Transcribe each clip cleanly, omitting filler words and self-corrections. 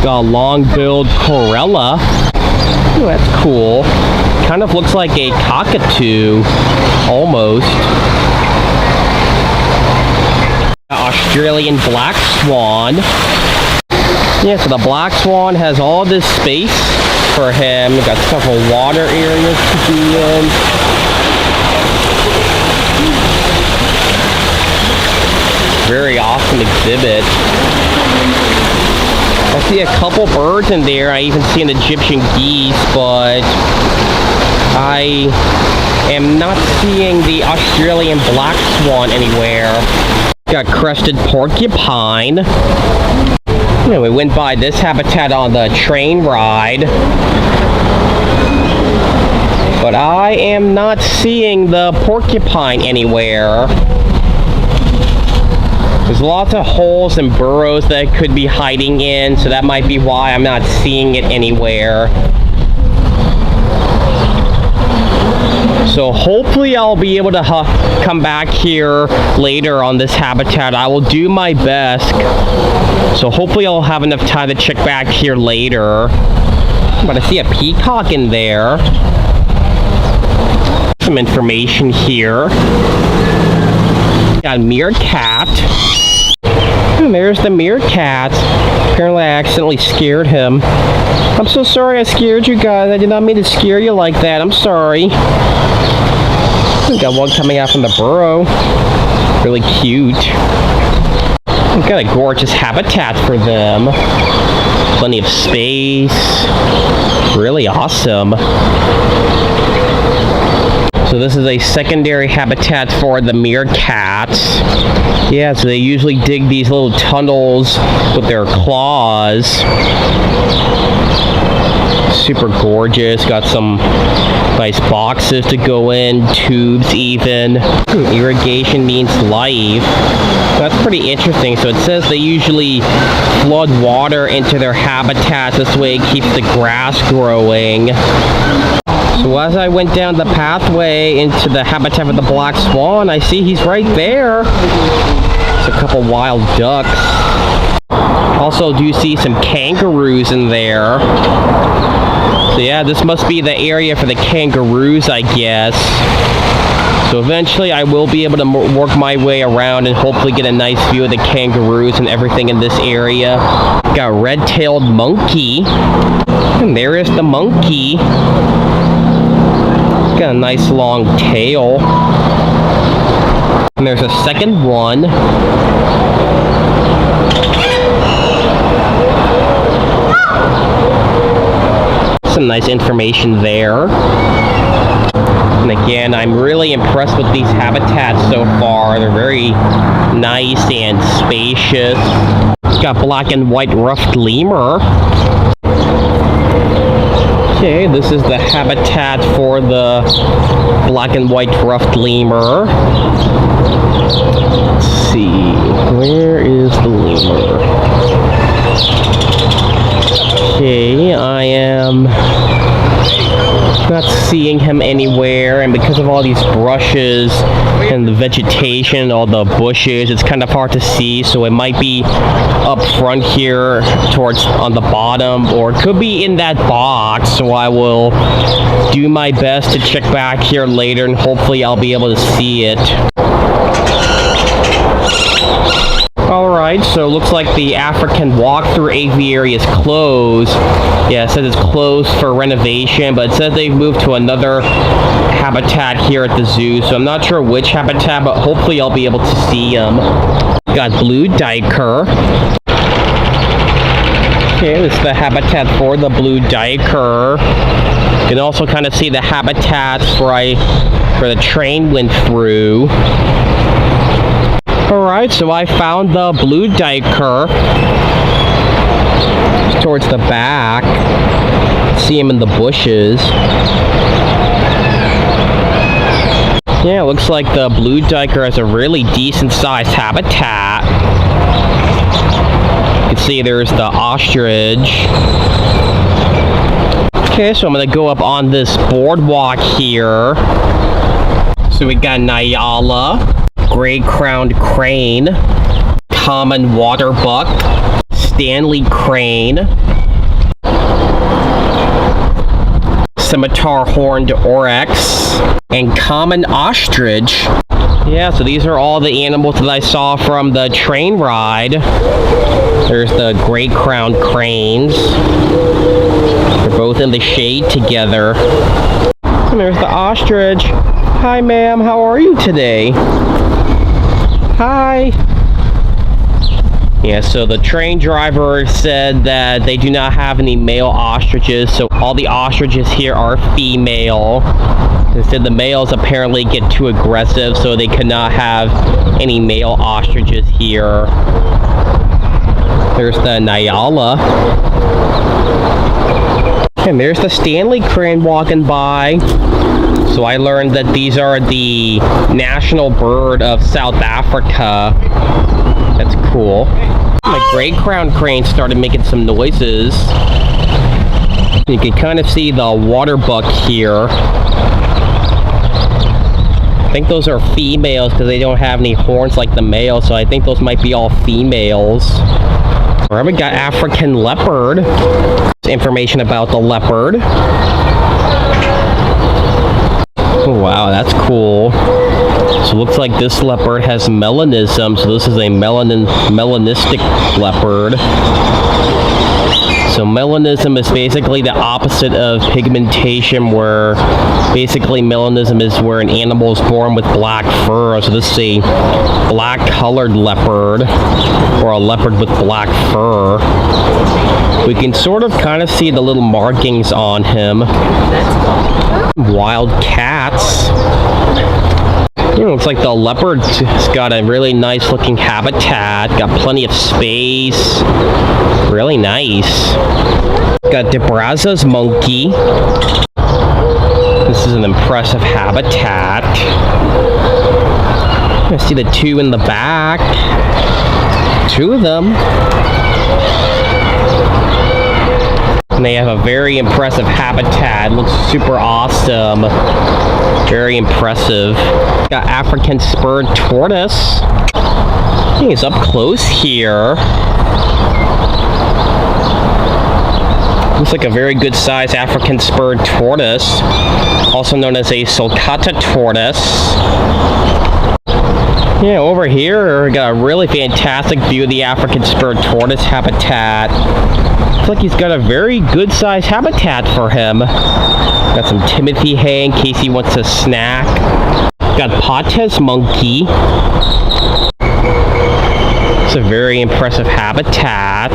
Got long-billed Corella. Ooh, that's cool. Kind of looks like a cockatoo, almost. Australian black swan. Yeah, so the black swan has all this space for him. We've got several water areas to be in. Very awesome exhibit. I see a couple birds in there. I even see an Egyptian geese, but I am not seeing the Australian black swan anywhere. Got crested porcupine. You know, we went by this habitat on the train ride, but I am not seeing the porcupine anywhere. There's lots of holes and burrows that it could be hiding in, so that might be why I'm not seeing it anywhere. So hopefully I'll be able to come back here later on this habitat. I will do my best. So hopefully I'll have enough time to check back here later. But I see a peacock in there. Some information here. Got a meerkat. And there's the meerkat. Apparently I accidentally scared him. I'm so sorry I scared you guys. I did not mean to scare you like that. I'm sorry. We got one coming out from the burrow. Really cute. We've got a gorgeous habitat for them. Plenty of space. Really awesome. So this is a secondary habitat for the meerkats. Yeah, so they usually dig these little tunnels with their claws. Super gorgeous. Got some nice boxes to go in, tubes even. Irrigation means life. That's pretty interesting. So it says they usually flood water into their habitats. This way it keeps the grass growing. So as I went down the pathway into the habitat of the black swan, I see he's right there. There's a couple wild ducks. Also do see some kangaroos in there. So yeah, this must be the area for the kangaroos, I guess. So eventually I will be able to work my way around and hopefully get a nice view of the kangaroos and everything in this area. Got a red-tailed monkey. And there is the monkey. Got a nice long tail. And there's a second one. Some nice information there. And again, I'm really impressed with these habitats so far. They're very nice and spacious. Got black and white ruffed lemur. Okay, this is the habitat for the black and white ruffed lemur. Let's see, where is the lemur? Okay, I am not seeing him anywhere, and because of all these brushes and the vegetation, all the bushes, it's kind of hard to see, so it might be up front here towards on the bottom, or it could be in that box. So I will do my best to check back here later, and hopefully I'll be able to see it. Alright, so it looks like the African walk-through aviary is closed. Yeah, it says it's closed for renovation, but it says they've moved to another habitat here at the zoo, so I'm not sure which habitat, but hopefully I'll be able to see them. Got blue duiker. Okay, this is the habitat for the blue duiker. You can also kind of see the habitats where the train went through. Alright, so I found the blue duiker. Towards the back. See him in the bushes. Yeah, it looks like the blue duiker has a really decent sized habitat. You can see there's the ostrich. Okay, so I'm gonna go up on this boardwalk here. So we got Nyala, gray-crowned crane, common waterbuck, Stanley crane, scimitar horned oryx, and common ostrich. Yeah, so these are all the animals that I saw from the train ride. There's the great crowned cranes. They're both in the shade together. And there's the ostrich. Hi, ma'am. How are you today? Hi. Yeah, so the train driver said that they do not have any male ostriches, so all the ostriches here are female. They said the males apparently get too aggressive, so they could not have any male ostriches here. There's the Nyala. And there's the Stanley crane walking by. So I learned that these are the national bird of South Africa. That's cool. My great crowned crane started making some noises. You can kind of see the water buck here. I think those are females because they don't have any horns like the male, so I think those might be all females. Alright, we got African leopard. Information about the leopard. Oh, wow, that's cool. So it looks like this leopard has melanism, so this is a melanistic leopard. So melanism is basically the opposite of pigmentation, where basically melanism is where an animal is born with black fur. So this is a black colored leopard, or a leopard with black fur. We can sort of kind of see the little markings on him. Wild cats. Looks like the leopard's got a really nice looking habitat, got plenty of space, really nice. Got DeBrazza's monkey. This is an impressive habitat. I see the two in the back. Two of them. And they have a very impressive habitat. Looks super awesome. Very impressive. Got African spurred tortoise. He's up close here. Looks like a very good size African spurred tortoise, also known as a sulcata tortoise. Yeah, over here we got a really fantastic view of the African spurred tortoise habitat. Looks like he's got a very good size habitat for him. Got some Timothy hay in case he wants a snack. Got Pates monkey. It's a very impressive habitat.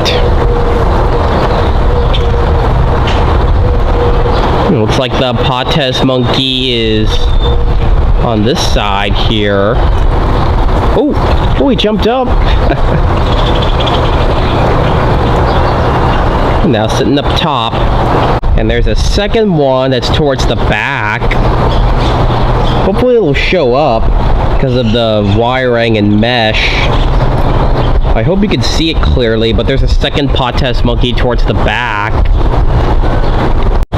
It looks like the Pates monkey is on this side here. Oh, he jumped up. Now sitting up top. And there's a second one that's towards the back. Hopefully it'll show up because of the wiring and mesh. I hope you can see it clearly, but there's a second Pates monkey towards the back.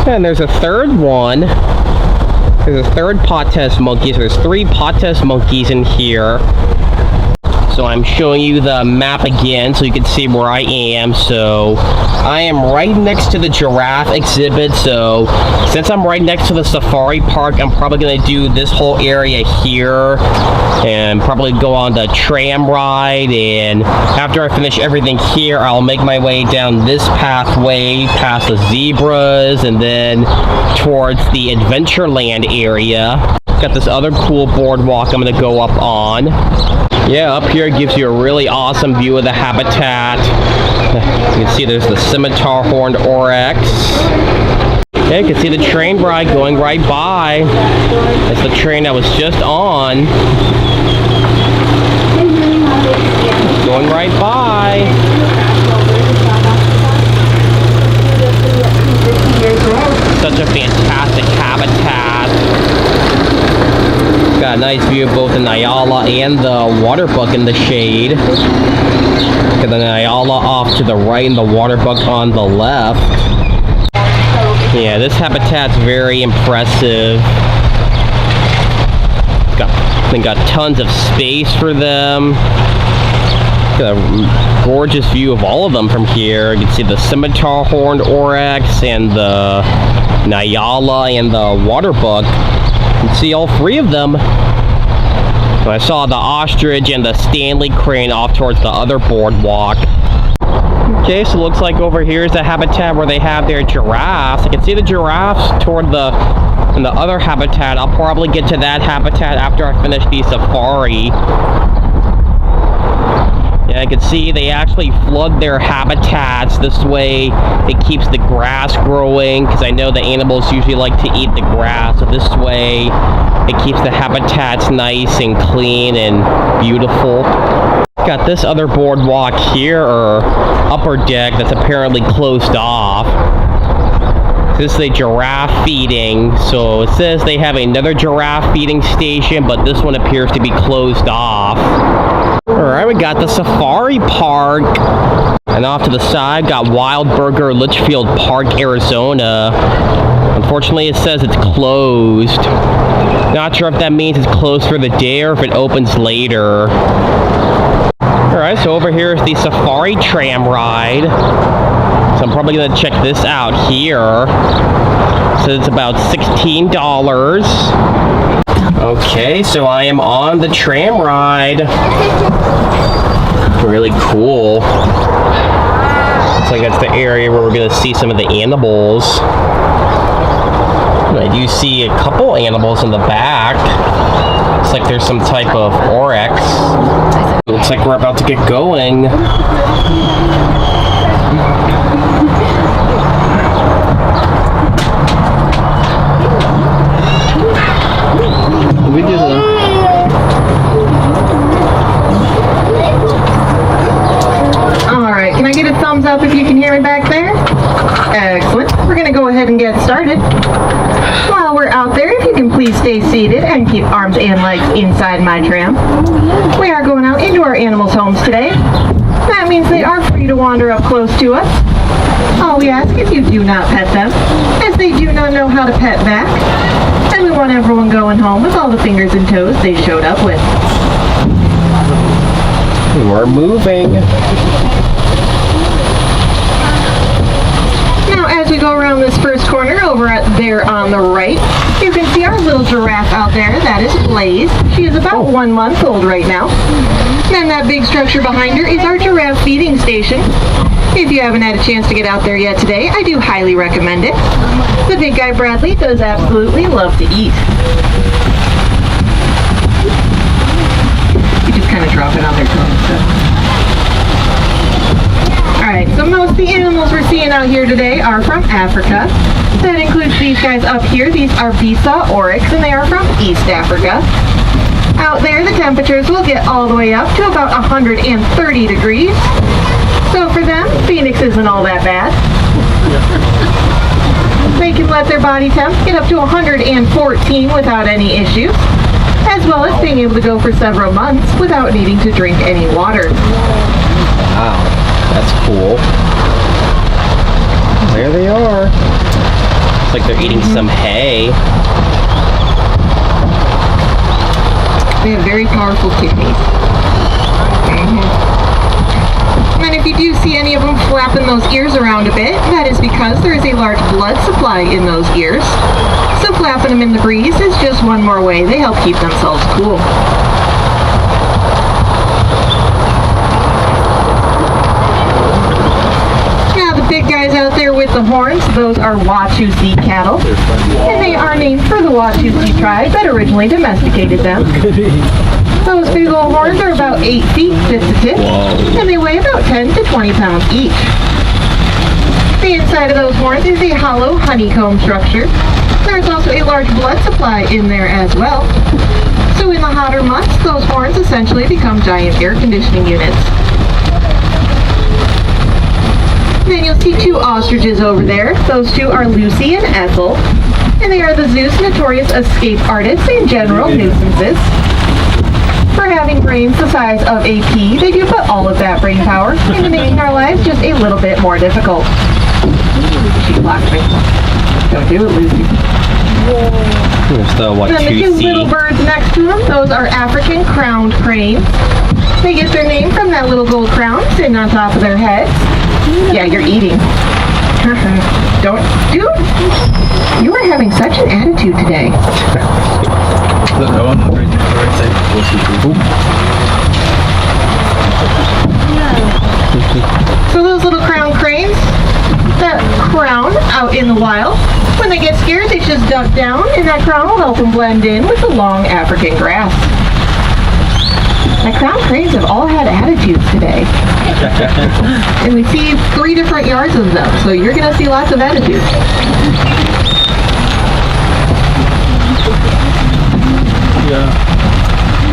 And there's a third one. There's a third Pates monkey. So there's three Pates monkeys in here. So I'm showing you the map again so you can see where I am. So I am right next to the giraffe exhibit. So since I'm right next to the safari park, I'm probably going to do this whole area here and probably go on the tram ride. And after I finish everything here, I'll make my way down this pathway past the zebras and then towards the Adventureland area. Got this other cool boardwalk I'm going to go up on. Yeah, up here it gives you a really awesome view of the habitat. You can see there's the scimitar horned oryx. Yeah, you can see the train ride going right by. That's the train I was just on. Going right by. Such a fantastic habitat. Got a nice view of both the Nyala and the water buck in the shade. Got the Nyala off to the right and the water buck on the left. Yeah, this habitat's very impressive. They got tons of space for them. Got a gorgeous view of all of them from here. You can see the scimitar horned oryx and the Nyala and the water buck. You can see all three of them. And I saw the ostrich and the Stanley crane off towards the other boardwalk. Okay, so it looks like over here is the habitat where they have their giraffes. I can see the giraffes toward the other habitat. I'll probably get to that habitat after I finish the safari. Yeah, I can see they actually flood their habitats. This way it keeps the grass growing, because I know the animals usually like to eat the grass. So this way it keeps the habitats nice and clean and beautiful. Got this other boardwalk here, or upper deck, that's apparently closed off. This is a giraffe feeding, so it says they have another giraffe feeding station, but this one appears to be closed off. Alright, we got the safari park. And off to the side, got Wild Burger Litchfield Park, Arizona. Unfortunately, it says it's closed. Not sure if that means it's closed for the day or if it opens later. Alright, so over here is the safari tram ride. So I'm probably going to check this out here. So it's about $16. Okay, so I am on the tram ride. Really cool. Looks like that's the area where we're going to see some of the animals. I do see a couple animals in the back. Looks like there's some type of oryx. Looks like we're about to get going. We do the... Alright, can I get a thumbs up if you can hear me back there? Excellent. We're going to go ahead and get started. While we're out there, if you can please stay seated and keep arms and legs inside my tram. We are going out into our animals' homes today. That means they are free to wander up close to us. All we ask is you do not pet them, as they do not know how to pet back. And we want everyone going home with all the fingers and toes they showed up with. We're moving. Now, as we go around this first corner over there on the right, you can see our little giraffe out there. That is Blaze. She is about 1 month old right now. Then that big structure behind her is our giraffe feeding station. If you haven't had a chance to get out there yet today, I do highly recommend it. The big guy Bradley does absolutely love to eat. You just kind of drop it on their tongue. Alright, so most of the animals we're seeing out here today are from Africa. That includes these guys up here. These are Bisa oryx, and they are from East Africa. Out there, the temperatures will get all the way up to about 130 degrees. So for them, Phoenix isn't all that bad. They can let their body temp get up to 114 without any issues, as well as being able to go for several months without needing to drink any water. Wow, that's cool. There they are. Looks like they're eating some hay. They have very powerful kidneys. And if you do see any of them flapping those ears around a bit, that is because there is a large blood supply in those ears. So flapping them in the breeze is just one more way they help keep themselves cool. Now the big guys out there with the horns, those are Watusi cattle. And they are named for the Watusi tribe that originally domesticated them. Those big old horns are about 8 feet tip to tip, and they weigh about 10 to 20 pounds each. The inside of those horns is a hollow honeycomb structure. There's also a large blood supply in there as well. So in the hotter months, those horns essentially become giant air conditioning units. Then you'll see 2 ostriches over there. Those 2 are Lucy and Ethel, and they are the zoo's notorious escape artists and general nuisances. For having brains the size of a pea, they do put all of that brain power into making our lives just a little bit more difficult. She blocked me. Don't do it, Lucy. Here's the Then the 2 little birds next to them, those are African crowned cranes. They get their name from that little gold crown sitting on top of their heads. Yeah, you're eating. Don't, dude, you are having such an attitude today. So those little crown cranes that crown out in the wild, when they get scared, they just duck down, and that crown will help them blend in with the long African grass. My crown cranes have all had attitudes today. And we see 3 different yards of them, so you're going to see lots of attitudes.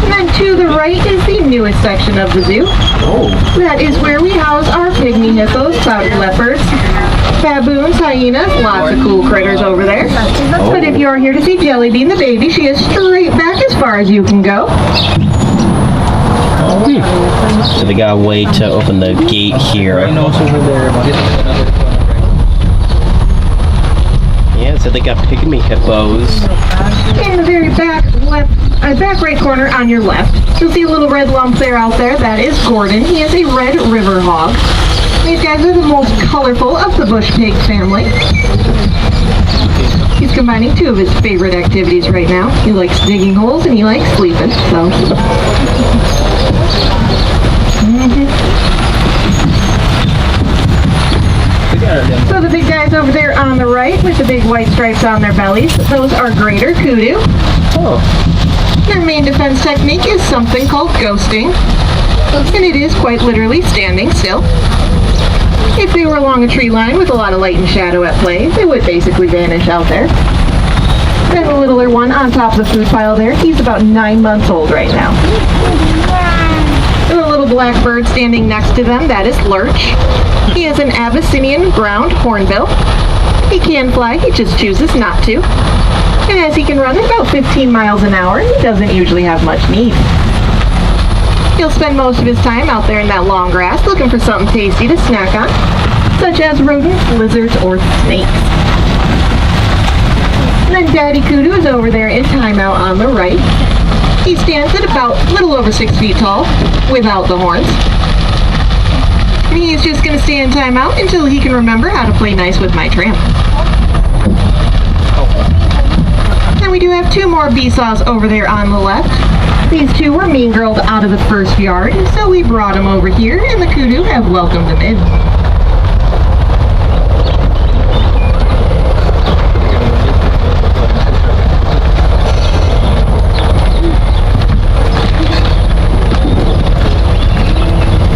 And then to the right is the newest section of the zoo. That is where we house our pygmy hippos, clouded leopards, baboons, hyenas, lots of cool critters over there. But if you're here to see Jelly Bean the baby, she is straight back as far as you can go. So they got a way to open the gate here. Yeah, so they got pygmy hippos. In the very back right corner on your left, you'll see a little red lump there out there. That is Gordon. He is a red river hog. These guys are the most colorful of the bush pig family. He's combining 2 of his favorite activities right now. He likes digging holes and he likes sleeping, so. So the big guys over there on the right with the big white stripes on their bellies, those are greater kudu. Their main defense technique is something called ghosting, and it is quite literally standing still. If they were along a tree line with a lot of light and shadow at play, they would basically vanish out there. Then the littler one on top of the food pile there, he's about 9 months old right now. And the little black bird standing next to them, that is Lurch. He is an Abyssinian ground hornbill. He can fly, he just chooses not to. And as he can run at about 15 miles an hour, he doesn't usually have much need. He'll spend most of his time out there in that long grass looking for something tasty to snack on, such as rodents, lizards, or snakes. And then Daddy Kudu is over there in timeout on the right. He stands at about a little over 6 feet tall, without the horns. And he's just going to stay in timeout until he can remember how to play nice with my tramp. And we do have 2 more Besaws over there on the left. These 2 were mean girled out of the first yard, so we brought them over here, and the kudu have welcomed them in.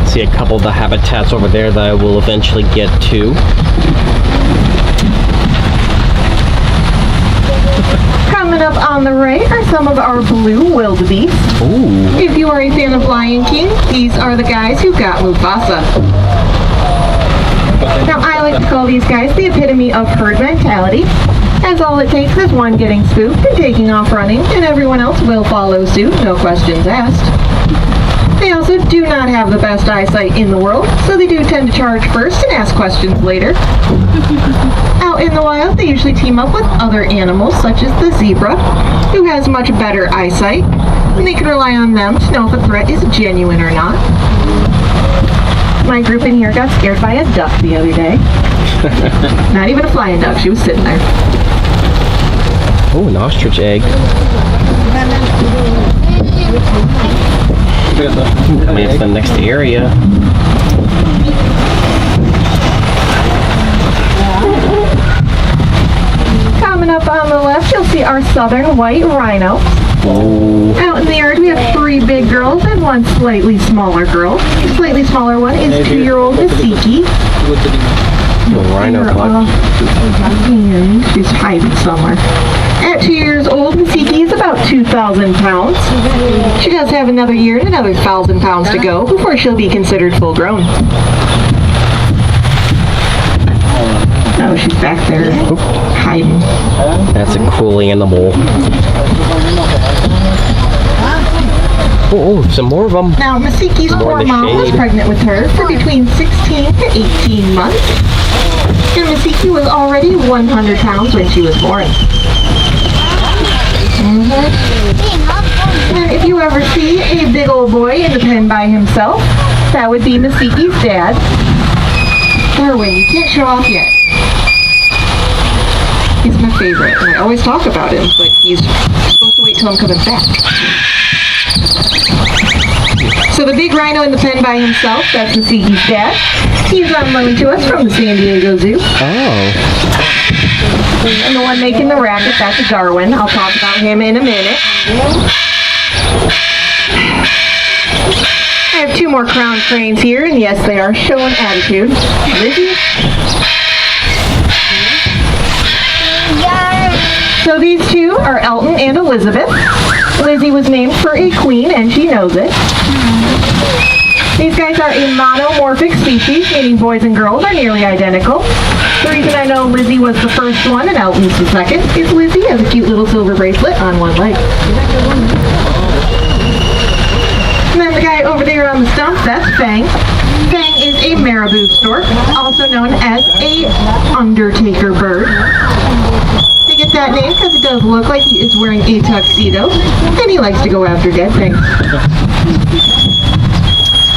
See a couple of the habitats over there that I will eventually get to. Coming up on the right are some of our blue wildebeest. Ooh. If you are a fan of Lion King, these are the guys who got Mufasa. Now I like to call these guys the epitome of herd mentality, as all it takes is one getting spooked and taking off running, and everyone else will follow suit, no questions asked. They also do not have the best eyesight in the world, so they do tend to charge first and ask questions later. Out in the wild, they usually team up with other animals, such as the zebra, who has much better eyesight, and they can rely on them to know if a threat is genuine or not. My group in here got scared by a duck the other day. Not even a flying duck, she was sitting there. Oh, an ostrich egg. Coming into the next area. Coming up on the left, you'll see our southern white rhino. Oh. Out in the yard, we have 3 big girls and 1 slightly smaller girl. The slightly smaller one is 2-year-old Misiki. Rhino buck. She's hiding somewhere. At 2 years old, Misiki is about 2,000 pounds. She does have another year and another 1,000 pounds to go before she'll be considered full grown. Oh, she's back there hiding. That's a cool animal. Oh, some more of them. Now, Masiki's poor mom was pregnant with her for between 16 to 18 months. And Misiki was already 100 pounds when she was born. And if you ever see a big old boy in the pen by himself, that would be Masiki's dad. Darwin, you can't show off yet. He's my favorite, and I always talk about him, but he's supposed to wait till I'm coming back. So the big rhino in the pen by himself, that's Masikie's dad. He's on loan to us from the San Diego Zoo. Oh. And the one making the racket, that's Darwin. I'll talk about him in a minute. I have two more crown cranes here, and yes, they are showing attitude. Lizzie. So these two are Elton and Elizabeth. Lizzie was named for a queen, and she knows it. These guys are a monomorphic species, meaning boys and girls are nearly identical. The reason I know Lizzie was the first one and Elton's the second is Lizzie has a cute little silver bracelet on one leg. And then the guy over there on the stump, that's Fang. Fang is a marabou stork, also known as a undertaker bird. They get that name because it does look like he is wearing a tuxedo, and he likes to go after dead things.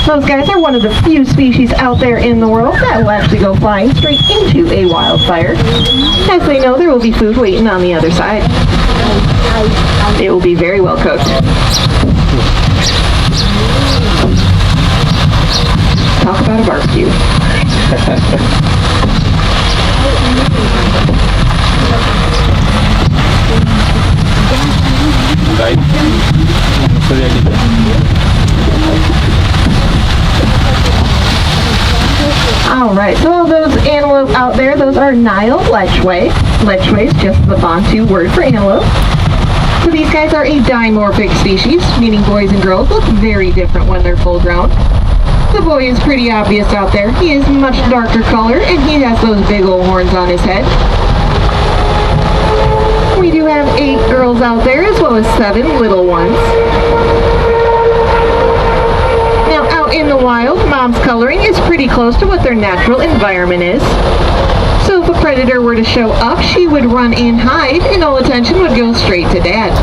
Those guys are one of the few species out there in the world that will actually go flying straight into a wildfire. As they know, there will be food waiting on the other side. It will be very well cooked. Talk about a barbecue. Alright, so all those antelope out there, those are Nile Lechwe. Lechwe is just the Bantu word for antelope. So these guys are a dimorphic species, meaning boys and girls look very different when they're full grown. The boy is pretty obvious out there. He is much darker color, and he has those big old horns on his head. We do have 8 girls out there, as well as 7 little ones. Now, out in the wild, mom's coloring is pretty close to what their natural environment is. So if a predator were to show up, she would run and hide, and all attention would go straight to dad.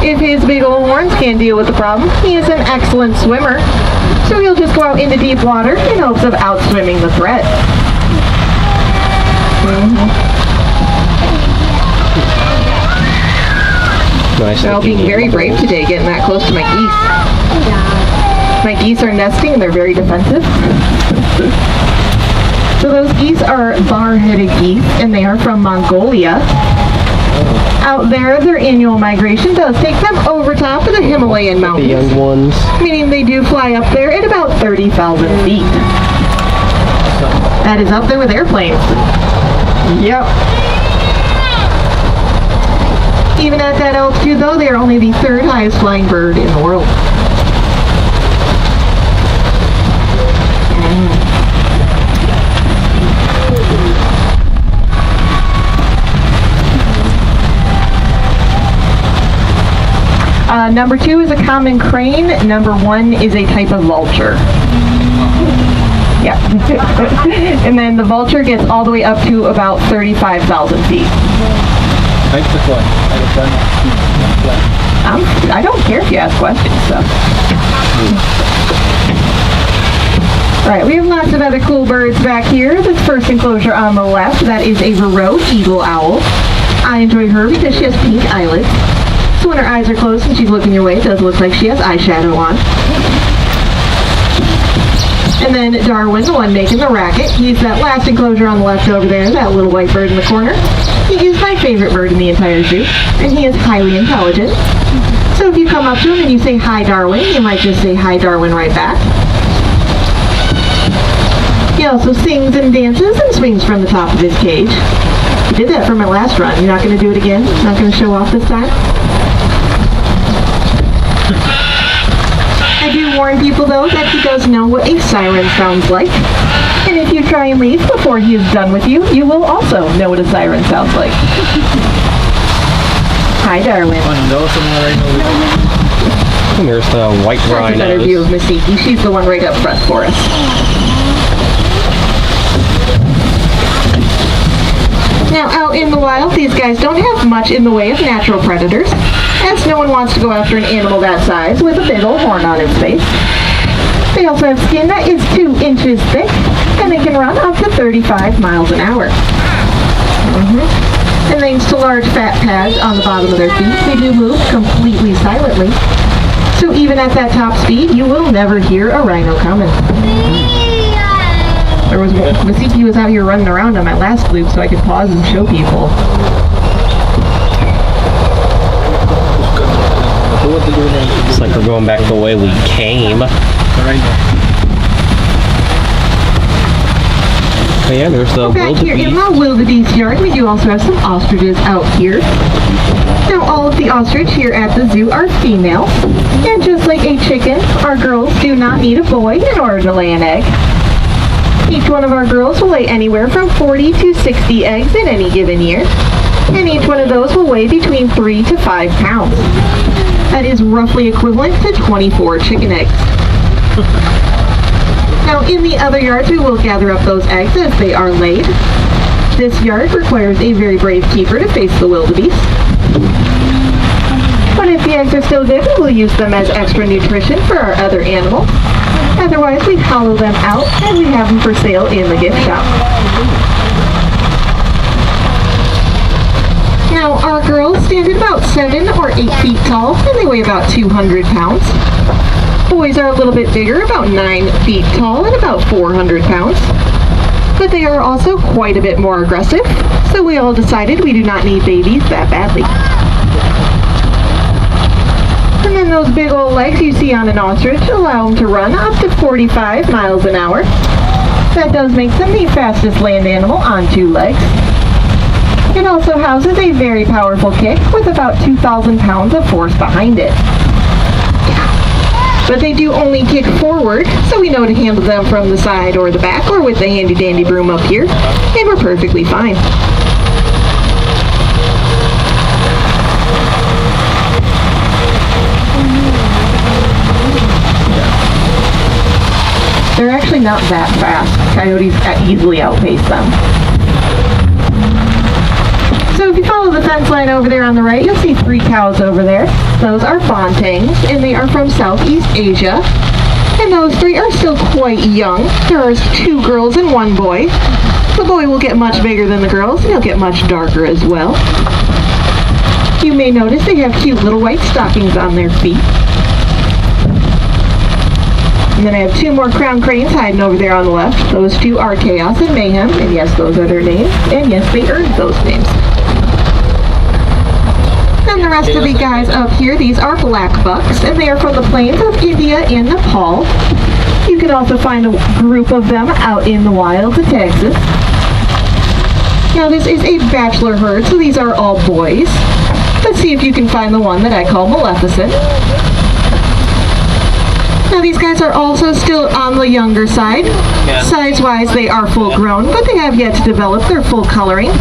If his big old horns can't deal with the problem, he is an excellent swimmer. So he'll just go out into deep water in hopes of outswimming the threat. Nice. They're all being very brave today, getting that close to my geese. My geese are nesting and they're very defensive. So those geese are bar-headed geese, and they are from Mongolia. Out there, their annual migration does take them over top of the Himalayan mountains. The young ones. Meaning they do fly up there at about 30,000 feet. That is up there with airplanes. Yep. Even at that altitude, though, they are only the 3rd highest flying bird in the world. Number 2 is a common crane. Number 1 is a type of vulture. Yeah. And then the vulture gets all the way up to about 35,000 feet. I don't care if you ask questions, so. Alright, we have lots of other cool birds back here. This first enclosure on the left, that is a Verreau eagle owl. I enjoy her because she has pink eyelids. So when her eyes are closed and she's looking your way, it does look like she has eyeshadow on. And then Darwin, the one making the racket. He's that last enclosure on the left over there, that little white bird in the corner. He is my favorite bird in the entire zoo, and he is highly intelligent. So if you come up to him and you say, "Hi, Darwin," he might just say, "Hi, Darwin," right back. He also sings and dances and swings from the top of his cage. He did that for my last run. You're not going to do it again? Not going to show off this time? I do warn people, though, that he does know what a siren sounds like. And if you try and leave before he is done with you, you will also know what a siren sounds like. Hi, Darwin. And there's the white That's a better rhinos. view of Masikie. She's the one right up front for us. Now, out in the wild, these guys don't have much in the way of natural predators, as no one wants to go after an animal that size with a big old horn on its face. They also have skin that is 2 inches thick, and they can run up to 35 miles an hour. the large fat pads on the bottom of their feet, they do move completely silently. So even at that top speed, you will never hear a rhino coming. Masiki was out here running around on my last loop so I could pause and show people. Looks like we're going back the way we came. Oh yeah, there's the Back here in the wildebeest yard, we do also have some ostriches out here. Now all of the ostrich here at the zoo are female, and just like a chicken, our girls do not need a boy in order to lay an egg. Each one of our girls will lay anywhere from 40 to 60 eggs in any given year, and each one of those will weigh between 3 to 5 pounds. That is roughly equivalent to 24 chicken eggs. Now in the other yards we will gather up those eggs as they are laid. This yard requires a very brave keeper to face the wildebeest. But if the eggs are still good, we will use them as extra nutrition for our other animals. Otherwise we hollow them out and we have them for sale in the gift shop. Now our girls stand at about 7 or 8 feet tall and they weigh about 200 pounds. Boys are a little bit bigger, about 9 feet tall and about 400 pounds. But they are also quite a bit more aggressive, so we all decided we do not need babies that badly. And then those big old legs you see on an ostrich allow them to run up to 45 miles an hour. That does make them the fastest land animal on 2 legs. It also houses a very powerful kick with about 2,000 pounds of force behind it. But they do only kick forward, so we know to handle them from the side or the back or with the handy dandy broom up here, and we're perfectly fine. They're actually not that fast. Coyotes easily outpace them. So if you follow the fence line over there on the right, you'll see 3 cows over there. Those are bantangs, and they are from Southeast Asia. And those 3 are still quite young. There are 2 girls and 1 boy. The boy will get much bigger than the girls, and he'll get much darker as well. You may notice they have cute little white stockings on their feet. And then I have 2 more crown cranes hiding over there on the left. Those 2 are Chaos and Mayhem, and yes, those are their names, and yes, they earned those names. And the rest of the guys up here, these are black bucks, and they are from the plains of India and Nepal. You can also find a group of them out in the wilds of Texas. Now this is a bachelor herd, so these are all boys. Let's see if you can find the one that I call Maleficent. Now these guys are also still on the younger side. Size-wise, they are full grown, but they have yet to develop their full coloring.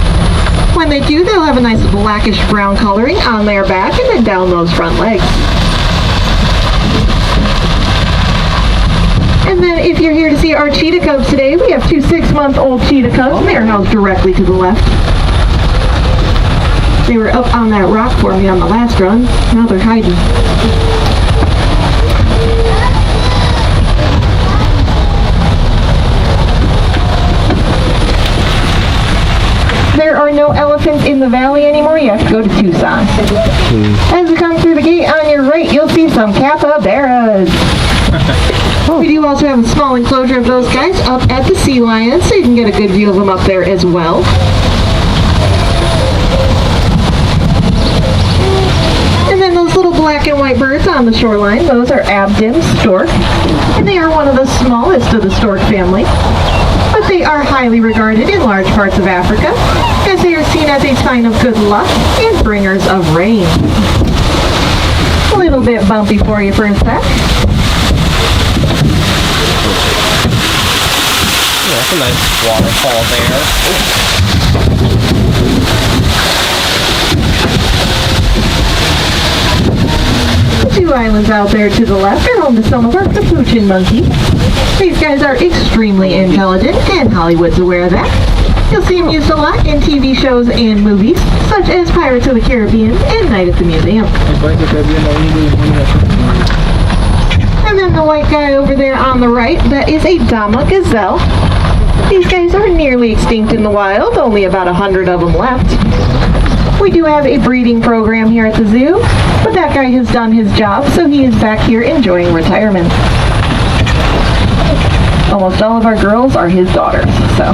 When they do, they'll have a nice blackish brown coloring on their back and then down those front legs. And then if you're here to see our cheetah cubs today, we have 2 6-month-old cheetah cubs, and they are housed directly to the left. They were up on that rock for me on the last run. Now they're hiding. There are no elephants in the valley anymore. You have to go to Tucson. As you come through the gate on your right, you'll see some capybaras. We do also have a small enclosure of those guys up at the sea lions, so you can get a good view of them up there as well. And then those little black and white birds on the shoreline, those are Abdin stork, and they are one of the smallest of the stork family. But they are highly regarded in large parts of Africa, as they are seen as a sign of good luck and bringers of rain. A little bit bumpy for you for a sec. That's a nice waterfall there. The 2 islands out there to the left are home to some of our capuchin monkeys. These guys are extremely intelligent, and Hollywood's aware of that. You'll see them used a lot in TV shows and movies, such as Pirates of the Caribbean and Night at the Museum. And then the white guy over there on the right, that is a Dama gazelle. These guys are nearly extinct in the wild, only about 100 of them left. We do have a breeding program here at the zoo, but that guy has done his job, so he is back here enjoying retirement. Almost all of our girls are his daughters, so.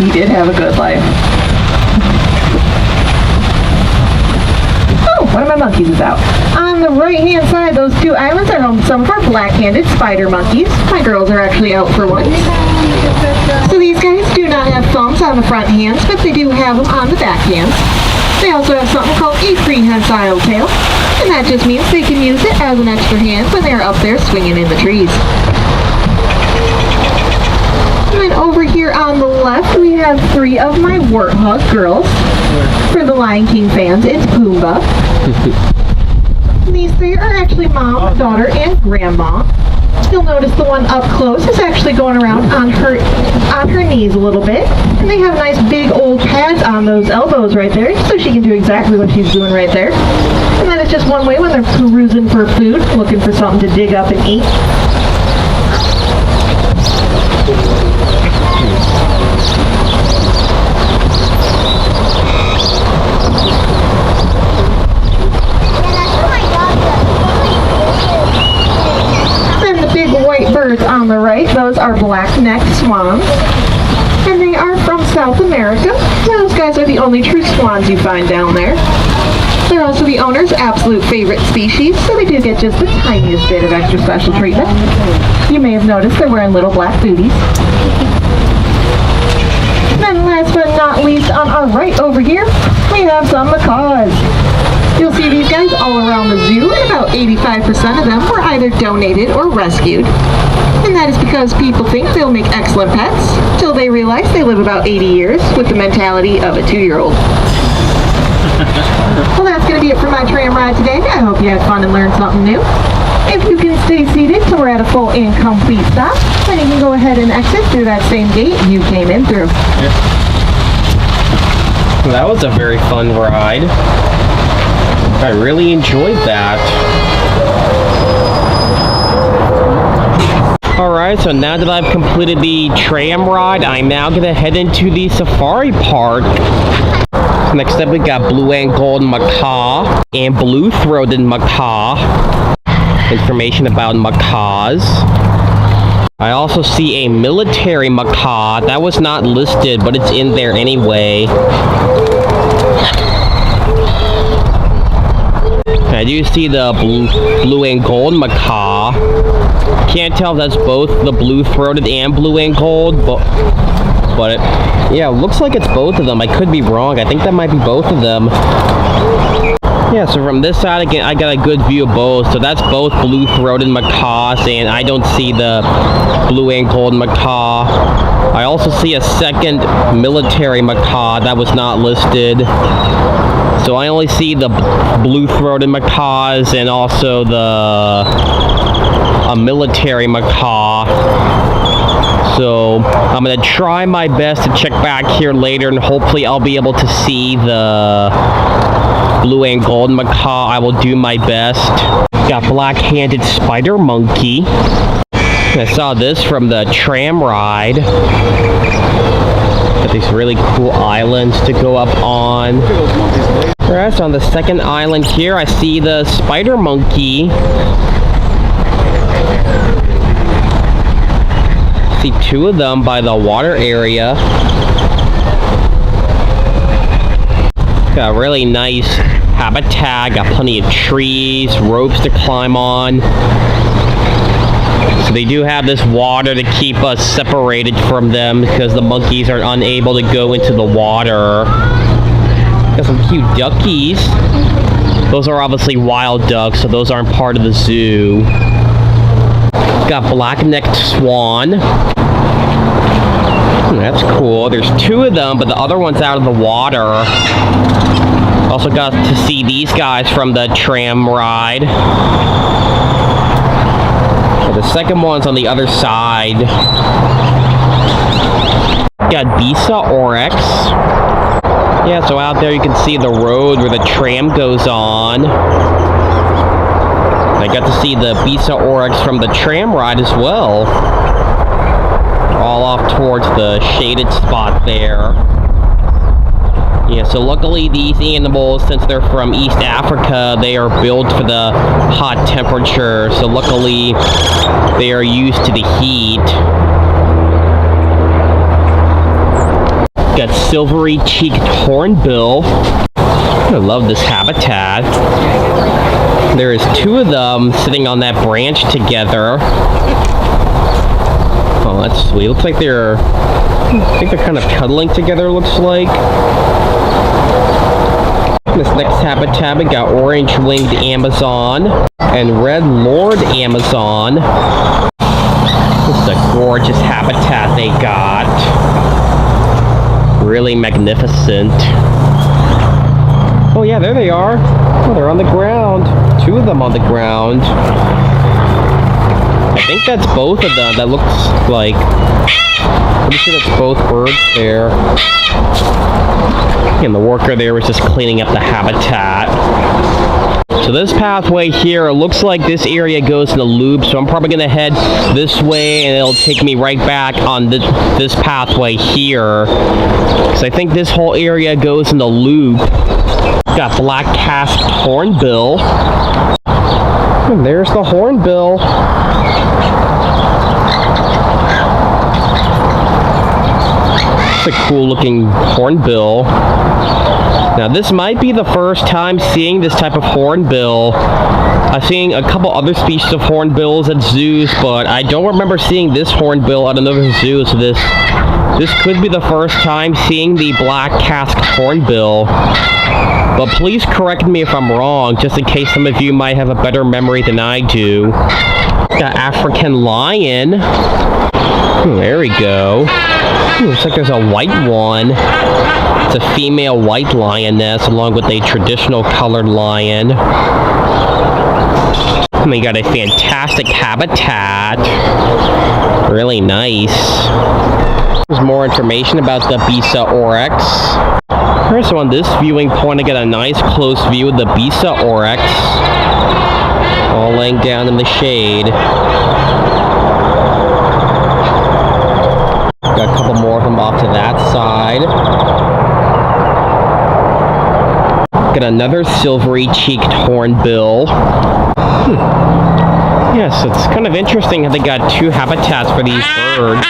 He did have a good life. Oh, one of my monkeys is out. On the right-hand side, those two islands are home to some of our black-handed spider monkeys. My girls are actually out for once. So these guys do not have thumbs on the front hands, but they do have them on the back hands. They also have something called a prehensile tail, and that just means they can use it as an extra hand when they're up there swinging in the trees. And then over here on the left, we have three of my warthog girls. For the Lion King fans, it's Pumbaa. These three are actually mom, daughter, and grandma. You'll notice the one up close is actually going around on her knees a little bit. And they have nice big old pads on those elbows right there, so she can do exactly what she's doing right there. And that is just one way when they're perusing for food, looking for something to dig up and eat. Birds on the right, those are black-necked swans, and they are from South America. Those guys are the only true swans you find down there. They're also the owner's absolute favorite species, so they do get just the tiniest bit of extra special treatment. You may have noticed they're wearing little black booties. Then last but not least, on our right over here, we have some macaws. You'll see these guys all around the zoo, and about 85% of them were either donated or rescued. And that is because people think they'll make excellent pets, till they realize they live about 80 years with the mentality of a 2-year-old. Well, that's going to be it for my tram ride today. I hope you had fun and learned something new. If you can stay seated till we're at a full and complete stop, then you can go ahead and exit through that same gate you came in through. Yep. That was a very fun ride. I really enjoyed that. Alright, so now that I've completed the tram ride, I'm now going to head into the safari park. Next up we got blue and gold macaw and blue-throated macaw. Information about macaws. I also see a military macaw. That was not listed, but it's in there anyway. I do see the blue and gold macaw. Can't tell if that's both the blue-throated and blue and gold, but yeah, it looks like it's both of them. I could be wrong. I think that might be both of them. Yeah, so from this side again, I got a good view of both. So that's both blue-throated macaws, and I don't see the blue and gold macaw. I also see a second military macaw that was not listed. So I only see the blue-throated macaws and also a military macaw. So I'm going to try my best to check back here later, and hopefully I'll be able to see the blue and gold macaw. I will do my best. Got black-handed spider monkey. I saw this from the tram ride. Got these really cool islands to go up on. Alright, so on the second island here, I see the spider monkey. See two of them by the water area. Got a really nice habitat, got plenty of trees, ropes to climb on. So they do have this water to keep us separated from them because the monkeys are unable to go into the water. Got some cute duckies. Those are obviously wild ducks, so those aren't part of the zoo. Got black-necked swan. That's cool. There's two of them, but the other one's out of the water. Also got to see these guys from the tram ride. The second one's on the other side. Got Bisa Oryx. Yeah, so out there you can see the road where the tram goes on. I got to see the Bisa Oryx from the tram ride as well. all off towards the shaded spot there. Yeah, so luckily these animals, since they're from East Africa, they are built for the hot temperature. So luckily they are used to the heat. Got silvery-cheeked hornbill. I love this habitat. There is 2 of them sitting on that branch together. Oh, that's sweet. Looks like I think they're kind of cuddling together, looks like. This next habitat, we got orange-winged Amazon and red-lored Amazon. This is a gorgeous habitat they got. Really magnificent. Oh yeah, there they are. Oh, they're on the ground. 2 of them on the ground. I think that's both of them. That looks like... Pretty sure that's both birds there. And the worker there was just cleaning up the habitat. So this pathway here, it looks like this area goes in a loop, so I'm probably going to head this way and it'll take me right back on this pathway here. Because I think this whole area goes in a loop. Got black-casked hornbill. And there's the hornbill. It's a cool-looking hornbill. Now, this might be the first time seeing this type of hornbill. I've seen a couple other species of hornbills at zoos, but I don't remember seeing this hornbill at another zoo, so this could be the first time seeing the black-casked hornbill. But please correct me if I'm wrong, just in case some of you might have a better memory than I do. Got African lion. There we go. Looks like there's a white one. It's a female white lioness along with a traditional colored lion. And we got a fantastic habitat. Really nice. There's more information about the Bisa oryx. Alright, so on this viewing point, I got a nice close view of the Bisa oryx. All laying down in the shade. Got a couple more of them off to that side. Got another silvery-cheeked hornbill. Yes, it's kind of interesting how they got 2 habitats for these birds.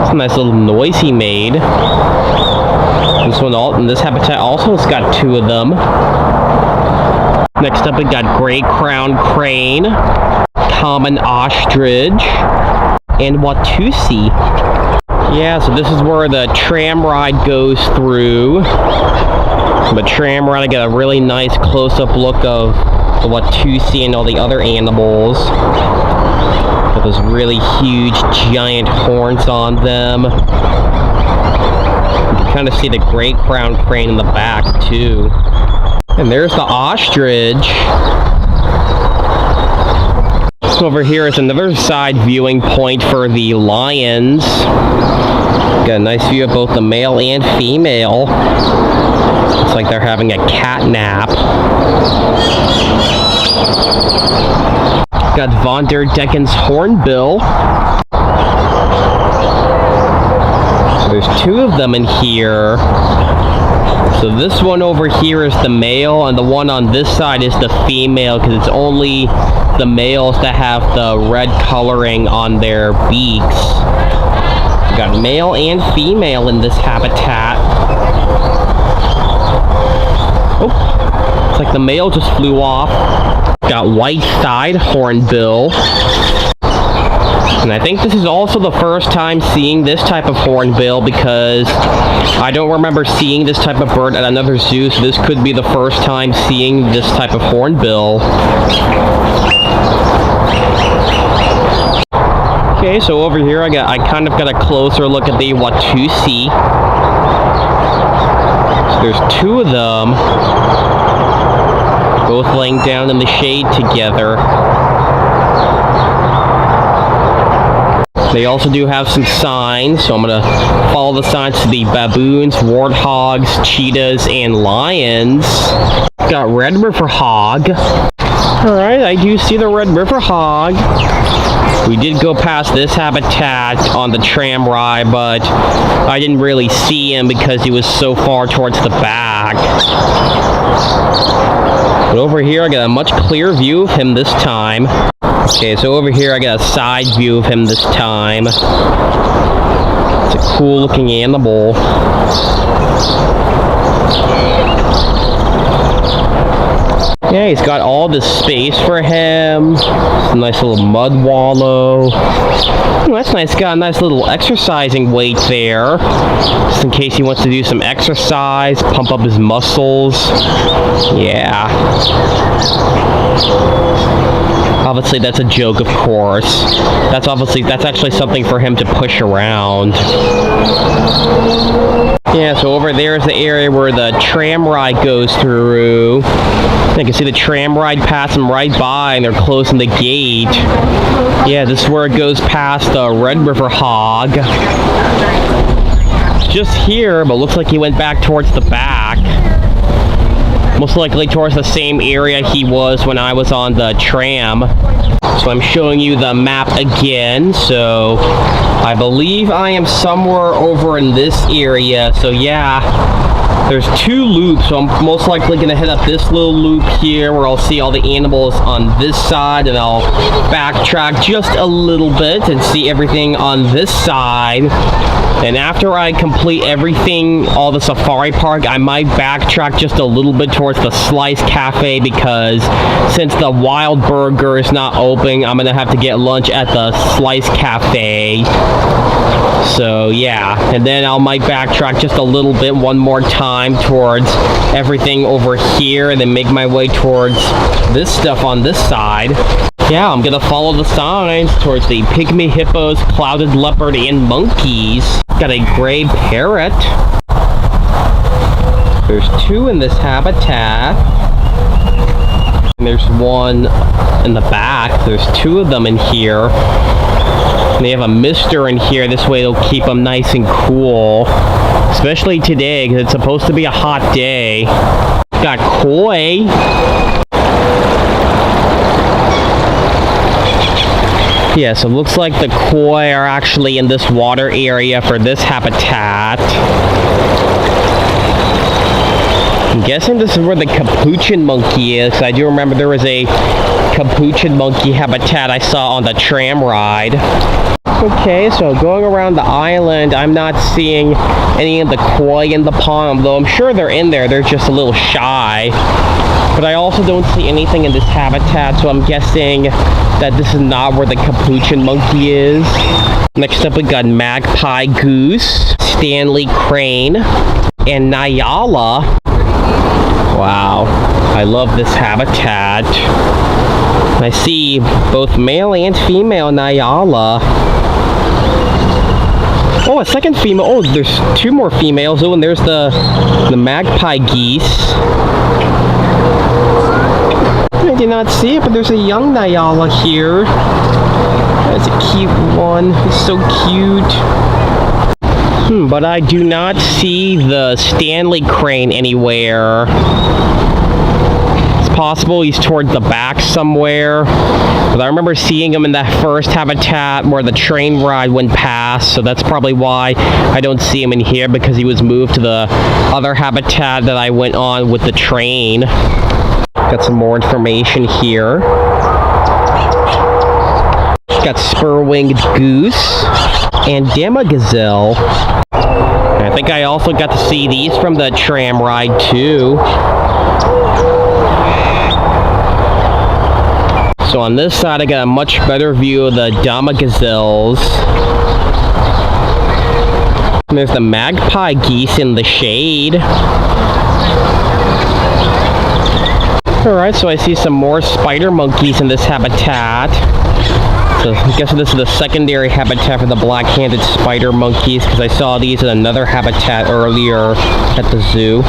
It's a nice little noise he made. This habitat also has got 2 of them. Next up, we got gray crowned crane, common ostrich, and Watusi. Yeah, so this is where the tram ride goes through. The tram ride, I got a really nice close-up look of the Watusi and all the other animals. With those really huge, giant horns on them. You can kind of see the gray crowned crane in the back, too. And there's the ostrich. So over here is another side viewing point for the lions. Got a nice view of both the male and female. Looks like they're having a cat nap. Got Von der Decken's hornbill. There's 2 of them in here. So this one over here is the male, and the one on this side is the female, because it's only the males that have the red coloring on their beaks. We got male and female in this habitat. Oh, it's like the male just flew off. Got white-thighed hornbill. And I think this is also the first time seeing this type of hornbill, because I don't remember seeing this type of bird at another zoo, so this could be the first time seeing this type of hornbill. Okay, so over here I kind of got a closer look at the Watusi. So there's 2 of them, both laying down in the shade together. They also do have some signs, so I'm going to follow the signs to the baboons, warthogs, cheetahs, and lions. Got red river hog. Alright, I do see the red river hog. We did go past this habitat on the tram ride, but I didn't really see him because he was so far towards the back. But over here, I got a much clearer view of him this time. Okay, so over here, I got a side view of him this time. It's a cool looking animal. Yeah, he's got all this space for him. It's a nice little mud wallow. Oh, that's nice. Got a nice little exercising weight there. Just in case he wants to do some exercise, pump up his muscles. Yeah. Obviously, that's a joke, of course. That's actually something for him to push around. Yeah, so over there is the area where the tram ride goes through. You can see the tram ride pass them right by, and they're closing the gate. Yeah, this is where it goes past the Red River hog. Just here, but looks like he went back towards the back. Most likely towards the same area he was when I was on the tram. So I'm showing you the map again. So I believe I am somewhere over in this area. So yeah. There's two loops, so I'm most likely going to hit up this little loop here where I'll see all the animals on this side, and I'll backtrack just a little bit and see everything on this side. And after I complete everything, all the safari park, I might backtrack just a little bit towards the Slice Cafe, because since the Wild Burger is not open, I'm going to have to get lunch at the Slice Cafe. So yeah, and then I might backtrack just a little bit one more time towards everything over here, and then make my way towards this stuff on this side. Yeah, I'm gonna follow the signs towards the pygmy hippos, clouded leopard, and monkeys. Got a gray parrot. There's two in this habitat. And there's one in the back. There's two of them in here. And they have a mister in here. This way it'll keep them nice and cool. Especially today, because it's supposed to be a hot day. Got koi. Yeah, so it looks like the koi are actually in this water area for this habitat. I'm guessing this is where the capuchin monkey is. I do remember there was a capuchin monkey habitat I saw on the tram ride. Okay, so going around the island, I'm not seeing any of the koi in the pond, though I'm sure they're in there. They're just a little shy. But I also don't see anything in this habitat, so I'm guessing that this is not where the capuchin monkey is. Next up, we got magpie goose, Stanley crane, and Nyala. Wow, I love this habitat. I see both male and female Nyala. Oh, a second female. Oh, there's two more females. Oh, and there's the magpie geese. I did not see it, but there's a young Nyala here. That's a cute one. It's so cute. But I do not see the Stanley crane anywhere. It's possible he's toward the back somewhere. But I remember seeing him in that first habitat where the train ride went past, so that's probably why I don't see him in here, because he was moved to the other habitat that I went on with the train. Got some more information here. Got spur-winged goose and damagazelle. I think I also got to see these from the tram ride too. So on this side, I got a much better view of the damagazelles. And there's the magpie geese in the shade. Alright, so I see some more spider monkeys in this habitat. So I guess this is the secondary habitat for the black-handed spider monkeys, because I saw these in another habitat earlier at the zoo.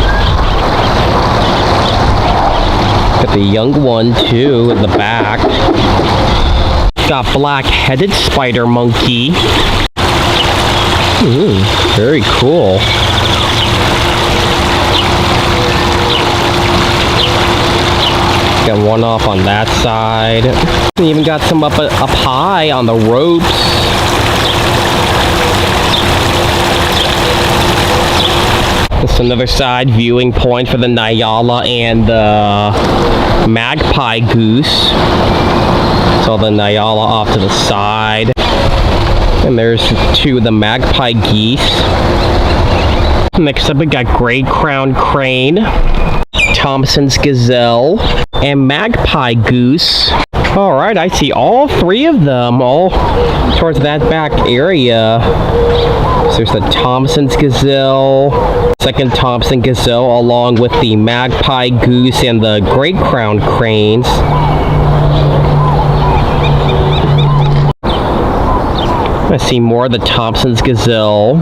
Got the young one too in the back. Got black-headed spider monkey. Ooh, very cool. Got Got one off on that side. We even got some up high on the ropes. It's another side viewing point for the Nyala and the magpie goose. So the Nyala off to the side. And there's two of the magpie geese. Next up we got gray crowned crane, Thompson's gazelle, and magpie goose. Alright, I see all three of them, all towards that back area. So there's the Thompson's gazelle, second Thompson gazelle, along with the magpie goose and the gray crowned cranes. I see more of the Thompson's gazelle.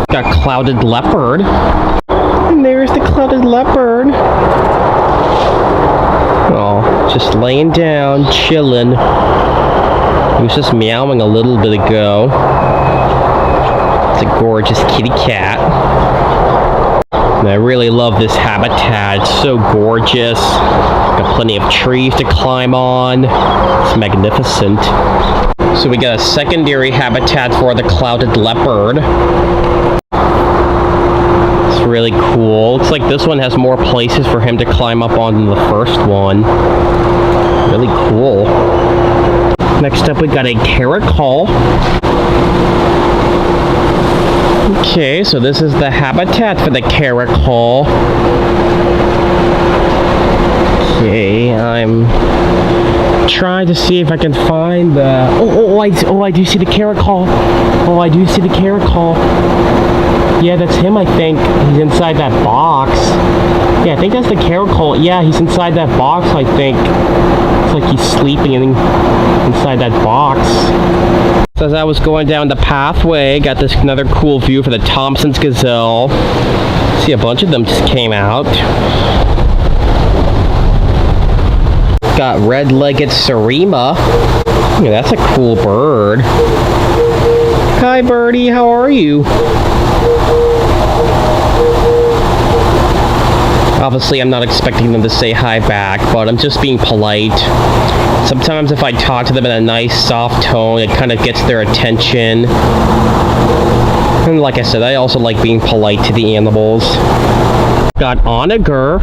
Got clouded leopard. And there's the clouded leopard. Oh, just laying down, chilling. He was just meowing a little bit ago. It's a gorgeous kitty cat. And I really love this habitat. It's so gorgeous. Got plenty of trees to climb on. It's magnificent. So we got a secondary habitat for the clouded leopard. It's really cool. Looks like this one has more places for him to climb up on than the first one. Really cool. Next up we got a caracal. Okay, so this is the habitat for the caracal. Okay, I'm trying to see if I can find the... I do see the caracal. Oh, I do see the caracal. Yeah, that's him, I think. He's inside that box. Yeah, I think that's the caracal. Yeah, he's inside that box, I think. It's like he's sleeping inside that box. So as I was going down the pathway, got this another cool view for the Thompson's gazelle. See, a bunch of them just came out. Got red-legged Sarima. Yeah, that's a cool bird. Hi, birdie. How are you? Obviously, I'm not expecting them to say hi back, but I'm just being polite. Sometimes if I talk to them in a nice, soft tone, it kind of gets their attention. And like I said, I also like being polite to the animals. Got onager.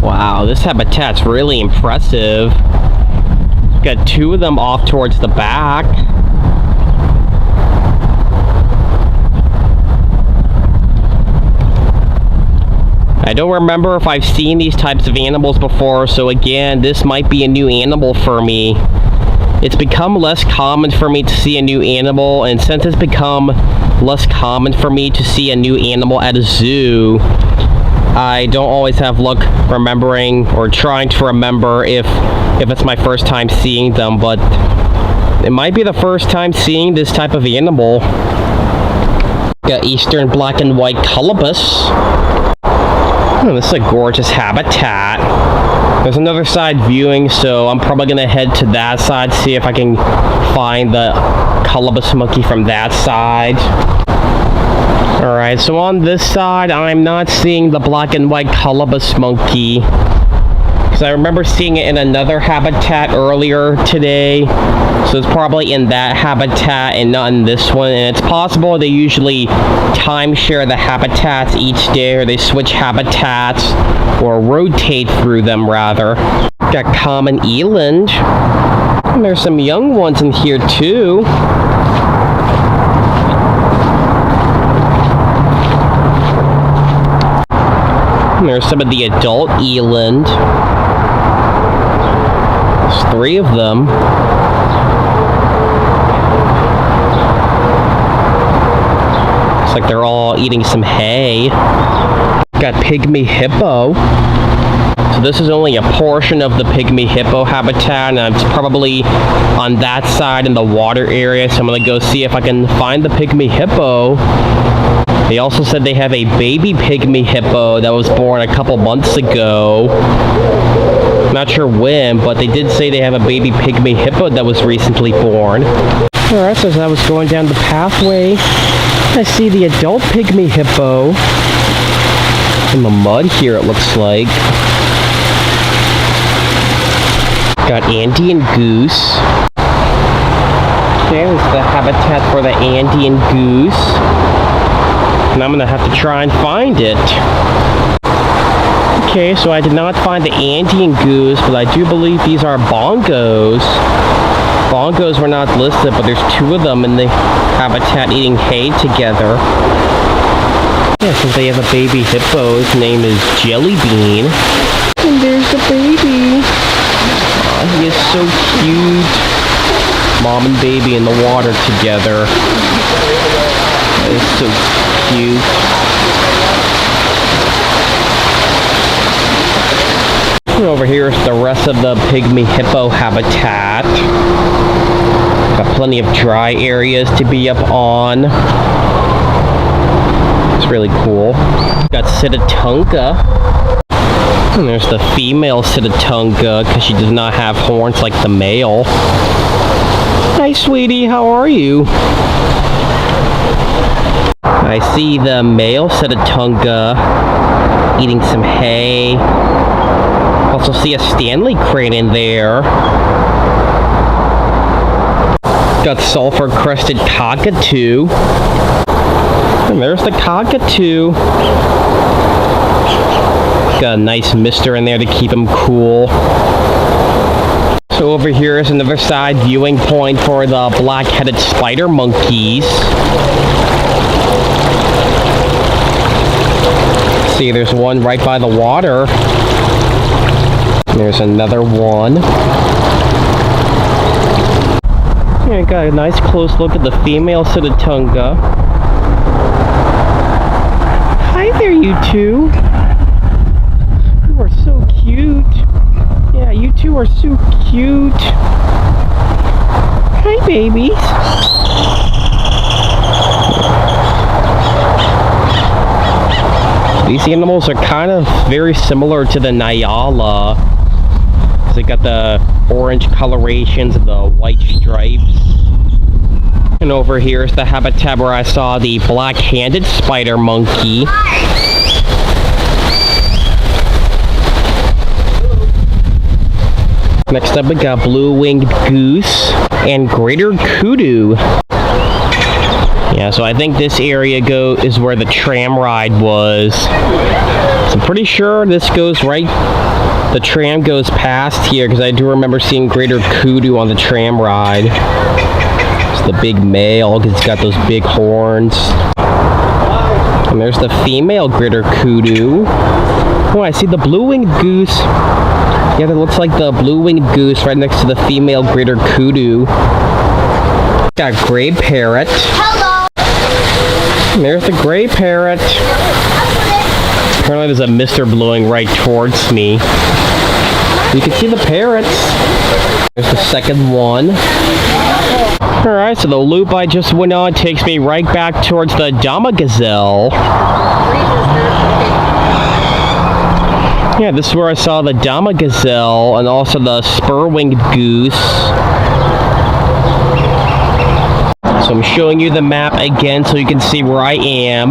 Wow, this habitat's really impressive. Got two of them off towards the back. I don't remember if I've seen these types of animals before, so again, this might be a new animal for me. It's become less common for me to see a new animal, and since it's become less common for me to see a new animal at a zoo, I don't always have luck remembering or trying to remember if it's my first time seeing them, but it might be the first time seeing this type of animal. Got eastern black and white colobus. Oh, this is a gorgeous habitat. There's another side viewing, so I'm probably gonna head to that side, see if I can find the colobus monkey from that side. Alright, so on this side, I'm not seeing the black and white colobus monkey, because I remember seeing it in another habitat earlier today, so it's probably in that habitat and not in this one. And it's possible they usually timeshare the habitats each day, or they switch habitats or rotate through them rather. Got common eland, and there's some young ones in here too. And there's some of the adult eland. There's 3 of them. Looks like they're all eating some hay. Got pygmy hippo. So this is only a portion of the pygmy hippo habitat, and it's probably on that side in the water area, so I'm gonna go see if I can find the pygmy hippo. They also said they have a baby pygmy hippo that was born a couple months ago. Not sure when, but they did say they have a baby pygmy hippo that was recently born. Alright, so as I was going down the pathway, I see the adult pygmy hippo in the mud here, it looks like. Got Andean goose. Okay, there's the habitat for the Andean goose. And I'm gonna have to try and find it. Okay, so I did not find the Andean goose, but I do believe these are bongos. Bongos were not listed, but there's two of them in the habitat eating hay together. Yeah, since they have a baby hippo, his name is Jelly Bean. And there's the baby. Aw, he is so cute. Mom and baby in the water together. That is so cute. And over here is the rest of the pygmy hippo habitat. Got plenty of dry areas to be up on. It's really cool. Got Sitatunga. And there's the female Sitatunga because she does not have horns like the male. Hi, sweetie. How are you? I see the male Sitatunga eating some hay. Also see a Stanley crane in there. Got sulfur-crested cockatoo. And there's the cockatoo. Got a nice mister in there to keep him cool. So over here is another side viewing point for the black-headed spider monkeys. See, there's one right by the water. There's another one. Here, got a nice close look at the female Sitatunga. Hi there, you two. You are so cute. Yeah, you two are so cute. Hi, babies. These animals are kind of very similar to the Nyala. They got the orange colorations and the white stripes. And over here is the habitat where I saw the black-handed spider monkey. Next up we got blue-winged goose and greater kudu. Yeah, so I think this area is where the tram ride was. So I'm pretty sure this goes right. The tram goes past here because I do remember seeing greater kudu on the tram ride. It's the big male because it's got those big horns. And there's the female greater kudu. Oh, I see the blue-winged goose. Yeah, that looks like the blue-winged goose right next to the female greater kudu. Got gray parrot. Hello. And there's the gray parrot. Apparently there's a mister blowing right towards me. You can see the parrots. There's the second one. Alright, so the loop I just went on takes me right back towards the Dama Gazelle. Yeah, this is where I saw the Dama Gazelle and also the spur-winged goose. So I'm showing you the map again so you can see where I am.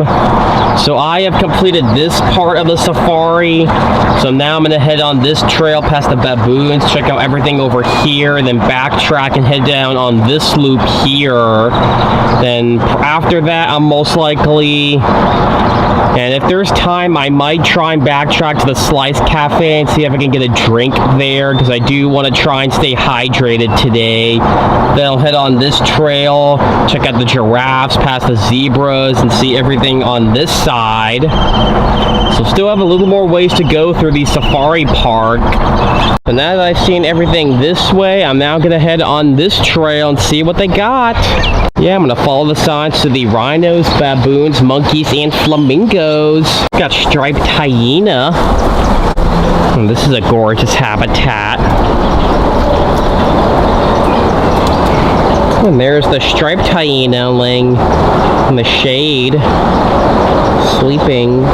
So I have completed this part of the safari. So now I'm going to head on this trail past the baboons, check out everything over here, and then backtrack and head down on this loop here. Then after that, I'm most likely... And if there's time, I might try and backtrack to the Slice Cafe and see if I can get a drink there, because I do want to try and stay hydrated today. Then I'll head on this trail, check out the giraffes, past the zebras, and see everything on this side. So still have a little more ways to go through the safari park. So now that I've seen everything this way, I'm now going to head on this trail and see what they got. Yeah, I'm going to follow the signs to the rhinos, baboons, monkeys, and flamingos. Got striped hyena. And this is a gorgeous habitat. And there's the striped hyena laying in the shade, sleeping.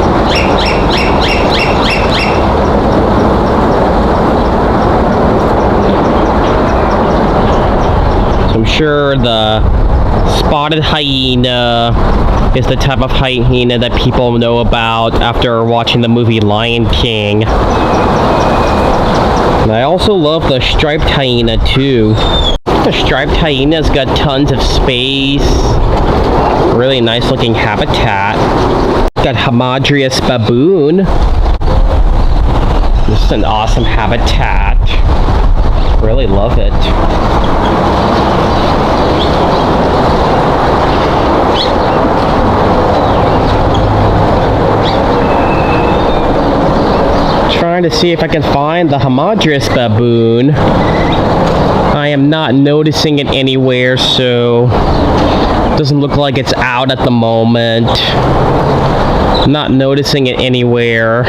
So I'm sure the spotted hyena is the type of hyena that people know about after watching the movie Lion King. And I also love the striped hyena too. The striped hyena's got tons of space. Really nice looking habitat. Got Hamadryas baboon. This is an awesome habitat. Really love it. Trying to see if I can find the Hamadryas baboon. I am not noticing it anywhere, so it doesn't look like it's out at the moment. Not noticing it anywhere.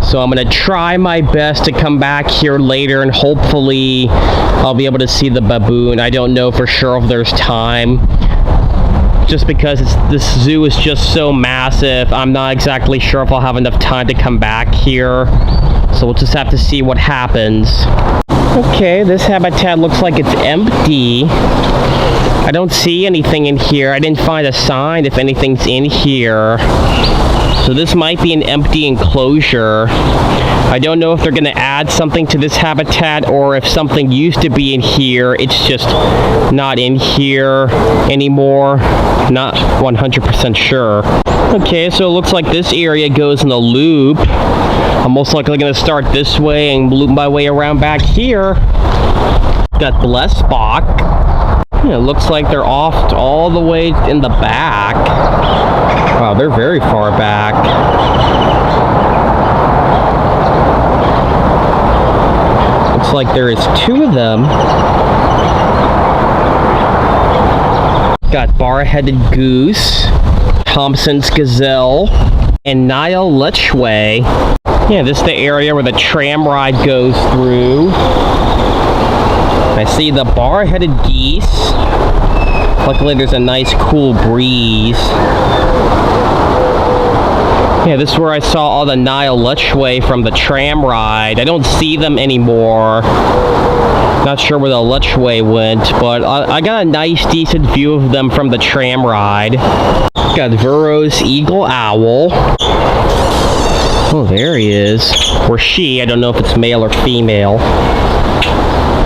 So I'm gonna try my best to come back here later and hopefully I'll be able to see the baboon. I don't know for sure if there's time. Just because this zoo is just so massive, I'm not exactly sure if I'll have enough time to come back here. So we'll just have to see what happens. Okay, this habitat looks like it's empty. I don't see anything in here. I didn't find a sign if anything's in here. So this might be an empty enclosure. I don't know if they're going to add something to this habitat or if something used to be in here. It's just not in here anymore. Not 100% sure. Okay, so it looks like this area goes in a loop. I'm most likely going to start this way and loop my way around back here. Got Blessbach. It looks like they're off all the way in the back. Wow, they're very far back. Looks like there is 2 of them. Got bar-headed goose, Thompson's gazelle, and Nile lechwe. Yeah, this is the area where the tram ride goes through. I see the bar-headed geese. Luckily there's a nice cool breeze. Yeah, this is where I saw all the Nile lechwe from the tram ride. I don't see them anymore. Not sure where the lechwe went, but I got a nice decent view of them from the tram ride. Got Verro's eagle owl. Oh, there he is. Or she, I don't know if it's male or female.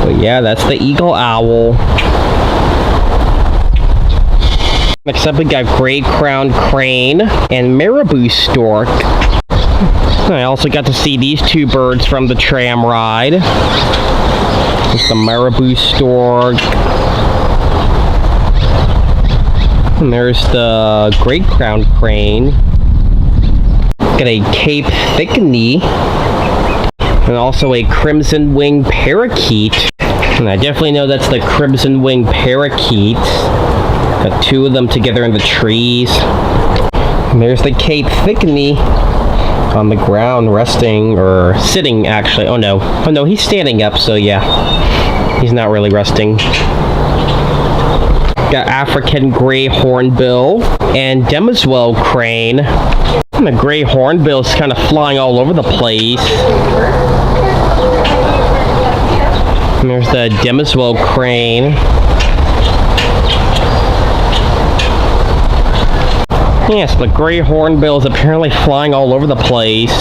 But yeah, that's the eagle owl. Next up we got gray-crowned crane and marabou stork. I also got to see these 2 birds from the tram ride. There's the marabou stork. And there's the gray-crowned crane. Got a Cape Thickney. And also a crimson wing parakeet. And I definitely know that's the crimson wing parakeet. Got 2 of them together in the trees. And there's the Cape Thickney on the ground resting, or sitting actually. Oh no, he's standing up, so yeah. He's not really resting. Got African gray hornbill and Demiswell crane. And the gray hornbill is kind of flying all over the place. And there's the Demiswell crane. Yes, the gray hornbill is apparently flying all over the place.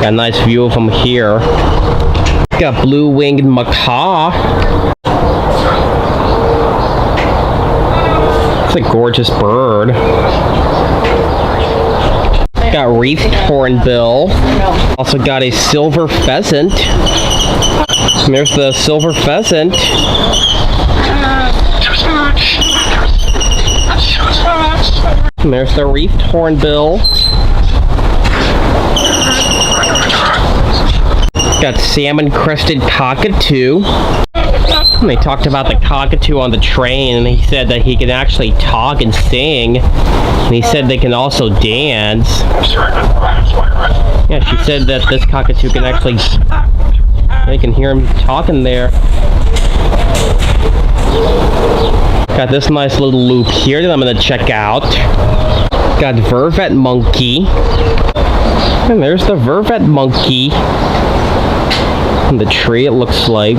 Got a nice view of them here. Got blue-winged macaw. It's a gorgeous bird. Got wreathed hornbill. Also got a silver pheasant. And there's the silver pheasant. And there's the wreathed hornbill. Got salmon-crested cockatoo. And they talked about the cockatoo on the train, and he said that he can actually talk and sing. And he said they can also dance. Yeah, she said that this cockatoo can actually... They can hear him talking there. Got this nice little loop here that I'm going to check out. Got vervet monkey. And there's the vervet monkey. In the tree, it looks like.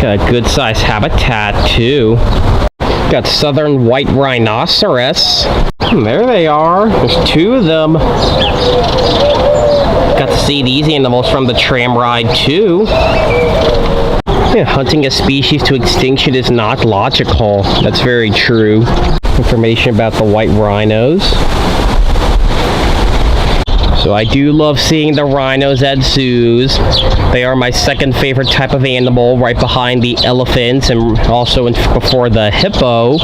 Got a good sized habitat too. Got southern white rhinoceros. There they are. There's two of them. Got to see these animals from the tram ride too. Yeah, hunting a species to extinction is not logical. That's very true. Information about the white rhinos. So I do love seeing the rhinos at zoos. They are my second favorite type of animal, right behind the elephants and also before the hippo.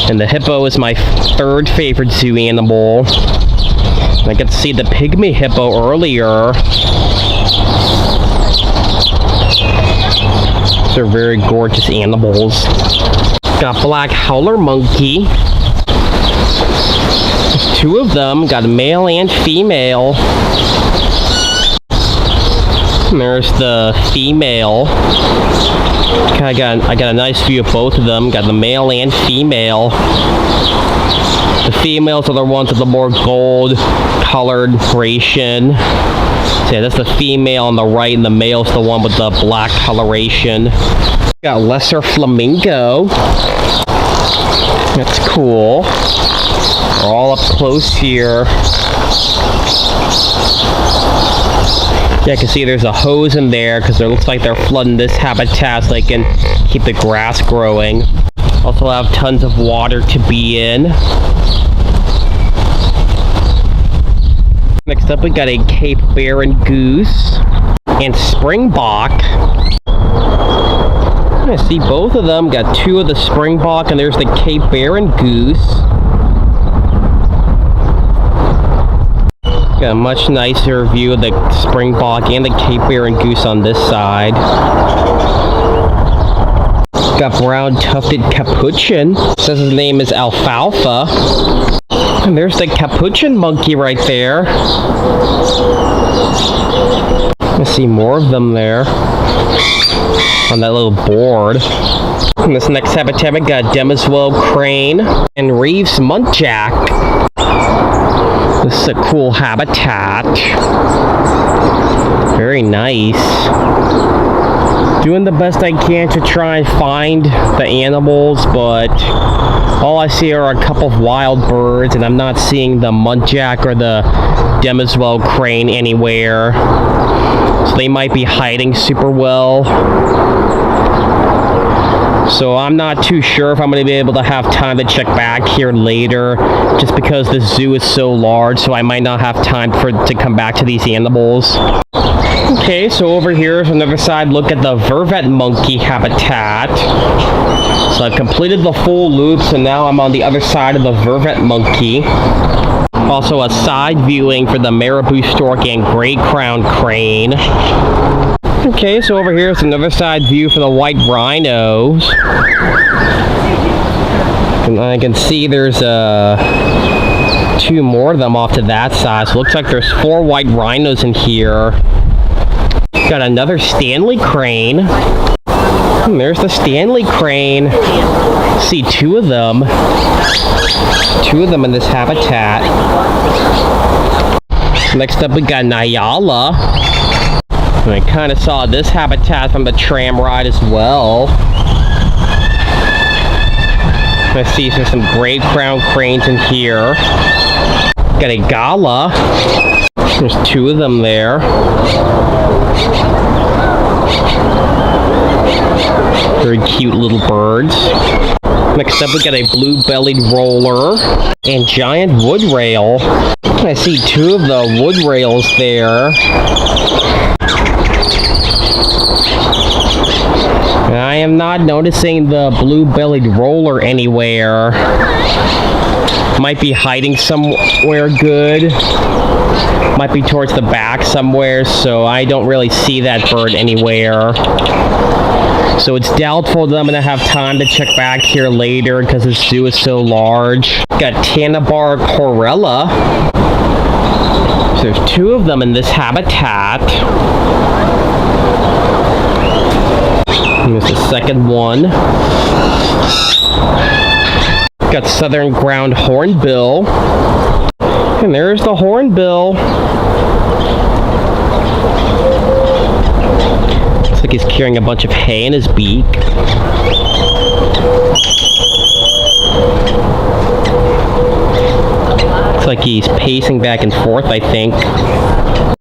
And the hippo is my third favorite zoo animal. I got to see the pygmy hippo earlier. They're very gorgeous animals. Got black howler monkey. There's two of them. Got a male and female. And there's the female. I got a nice view of both of them. Got the male and female. The females are the ones with the more gold coloration. So yeah, that's the female on the right, and the male's the one with the black coloration. Got lesser flamingo. That's cool. We're all up close here. Yeah, I can see there's a hose in there because it looks like they're flooding this habitat so they can keep the grass growing. Also have tons of water to be in. Next up we got a Cape Barren goose and springbok. I see both of them. Got two of the springbok and there's the Cape Barren goose. Got a much nicer view of the springbok and the Cape Barren goose on this side. Got brown tufted capuchin. Says his name is Alfalfa. And there's the capuchin monkey right there. I see more of them there on that little board. In this next habitat, we got Demiswell crane and Reeves muntjac. This is a cool habitat. Very nice. Doing the best I can to try and find the animals, but all I see are a couple of wild birds, and I'm not seeing the muntjac or the Demiswell crane anywhere. So they might be hiding super well. So I'm not too sure if I'm going to be able to have time to check back here later, just because the zoo is so large, so I might not have time to come back to these animals. Okay, so over here is another side look at the vervet monkey habitat. So I've completed the full loop, so now I'm on the other side of the vervet monkey. Also a side viewing for the marabou stork and gray crowned crane. Okay, so over here is another side view for the white rhinos. And I can see there's two more of them off to that side. So it looks like there's 4 white rhinos in here. Got another Stanley crane. And there's the Stanley crane. See 2 of them. 2 of them in this habitat. Next up we got Nyala. And I kind of saw this habitat from the tram ride as well. I see there's some gray crown cranes in here. Got a Gala. There's 2 of them there. Very cute little birds. Next up we got a blue-bellied roller and giant wood rail. I see 2 of the wood rails there. I am not noticing the blue-bellied roller anywhere. Might be hiding somewhere good. Might be towards the back somewhere, so I don't really see that bird anywhere. So it's doubtful that I'm going to have time to check back here later because the zoo is so large. Got Tanabar Corella. So there's 2 of them in this habitat. And there's the second one. Got southern ground hornbill. And there's the hornbill. Looks like he's carrying a bunch of hay in his beak. Looks like he's pacing back and forth, I think.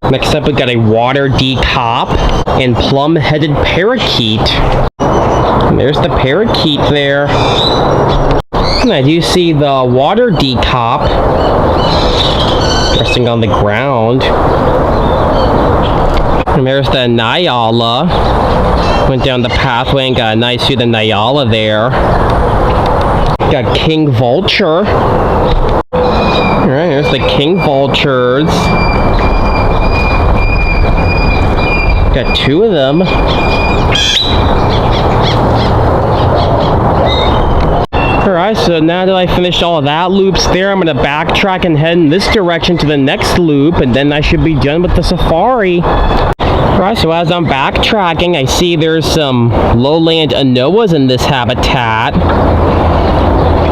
Next up, we got a water decop and plum-headed parakeet. And there's the parakeet there. And I do see the water decop resting on the ground. And there's the Nyala. Went down the pathway and got a nice view of the Nyala there. Got king vulture. Alright, there's the king vultures. Got two of them. Alright, so now that I finished all of that loops there, I'm going to backtrack and head in this direction to the next loop, and then I should be done with the safari. Alright, so as I'm backtracking, I see there's some lowland anoas in this habitat.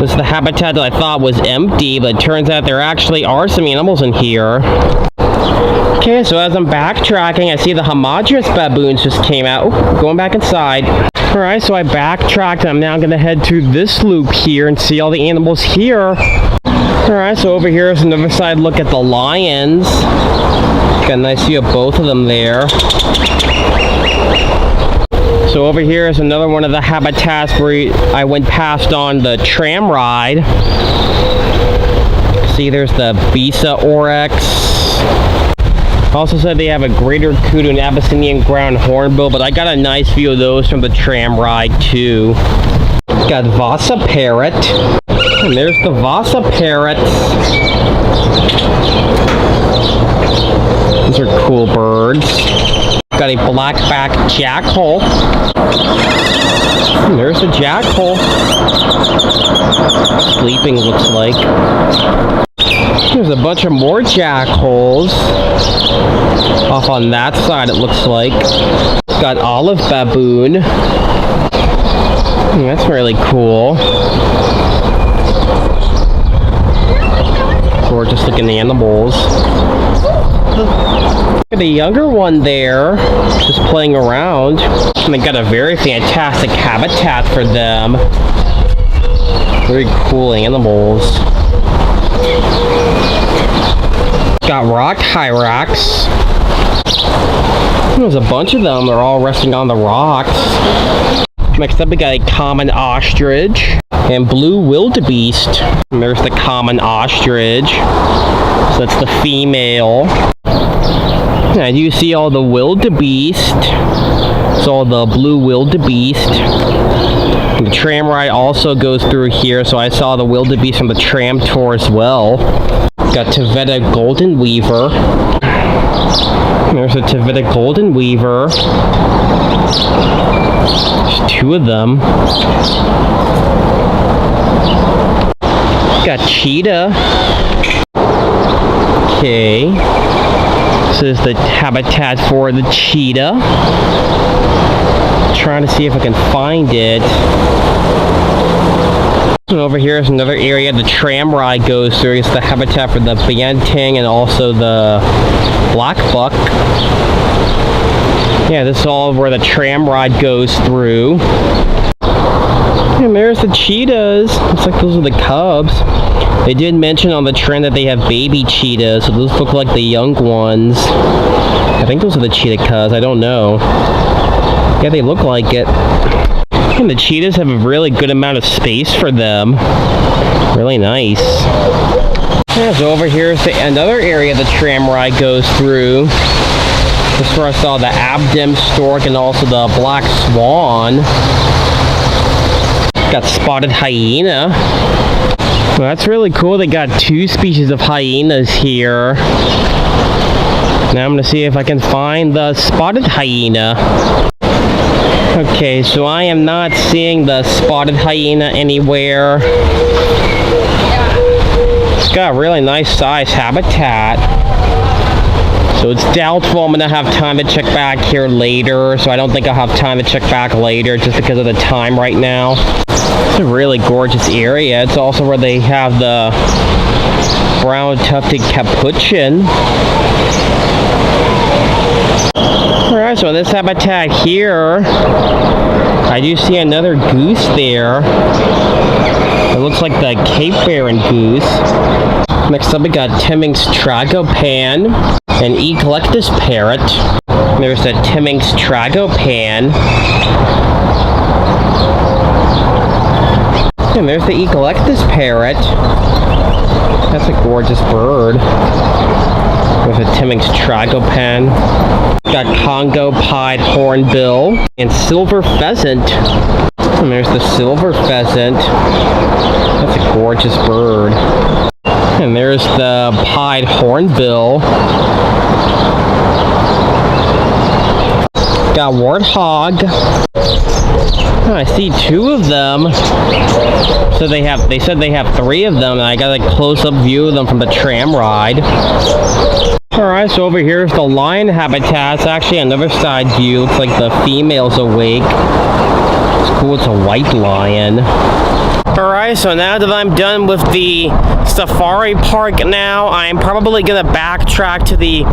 This is the habitat that I thought was empty, but it turns out there actually are some animals in here. Okay, so as I'm backtracking, I see the Hamadryas baboons just came out. Oh, going back inside. Alright, so I backtracked, and I'm now going to head to this loop here and see all the animals here. Alright, so over here is another side look at the lions. Got a nice view of both of them there. So over here is another one of the habitats where I went past on the tram ride. See, there's the Bisa oryx. Also said they have a greater kudu and Abyssinian ground hornbill, but I got a nice view of those from the tram ride too. Got Vasa parrot. And there's the Vasa parrots. These are cool birds. Got a black-backed jackal. And there's the jackal. Sleeping, looks like. There's a bunch of more jackals. Off on that side, it looks like. Got olive baboon. That's really cool. Gorgeous looking animals. Got a younger one there, just playing around. And they got a very fantastic habitat for them. Very cool animals. Got rock hyrax. There's a bunch of them. They're all resting on the rocks. Next up, we got a common ostrich and blue wildebeest. And there's the common ostrich. So that's the female. And you see all the wildebeest. So all the blue wildebeest. And the tram ride also goes through here, so I saw the wildebeest from the tram tour as well. Got Taveta golden weaver. There's a Taveta golden weaver. There's two of them. Got cheetah. Okay. This is the habitat for the cheetah. Trying to see if I can find it. And over here is another area the tram ride goes through. It's the habitat for the banteng and also the black buck. Yeah, this is all where the tram ride goes through. And there's the cheetahs. Looks like those are the cubs. They did mention on the trend that they have baby cheetahs, so those look like the young ones. I think those are the cheetah cubs. I don't know. Yeah, they look like it. And the cheetahs have a really good amount of space for them. Really nice. Yeah, so over here is another area the tram ride goes through. This is where I saw the Abdem stork and also the black swan. Got spotted hyena. Well, that's really cool. They got two species of hyenas here. Now I'm going to see if I can find the spotted hyena. Okay, so I am not seeing the spotted hyena anywhere. It's got a really nice size habitat. So it's doubtful I'm going to have time to check back here later. So I don't think I'll have time to check back later just because of the time right now. It's a really gorgeous area. It's also where they have the brown tufted capuchin. Alright, so in this habitat here, I do see another goose there. It looks like the Cape Barren goose. Next up we got Timming's Tragopan, an Eclectus parrot. There's a Timming's Tragopan. And there's the Eclectus parrot. That's a gorgeous bird. There's a Timming's Tragopan. Got Congo pied hornbill and silver pheasant. And there's the silver pheasant. That's a gorgeous bird. And there's the pied hornbill. Got warthog. Oh, I see 2 of them. So they said they have 3 of them, and I got a close-up view of them from the tram ride. Alright, so over here is the lion habitat. It's actually another side view. Looks like the female's awake. It's cool, it's a white lion. Alright, so now that I'm done with the safari park now, I'm probably gonna backtrack to the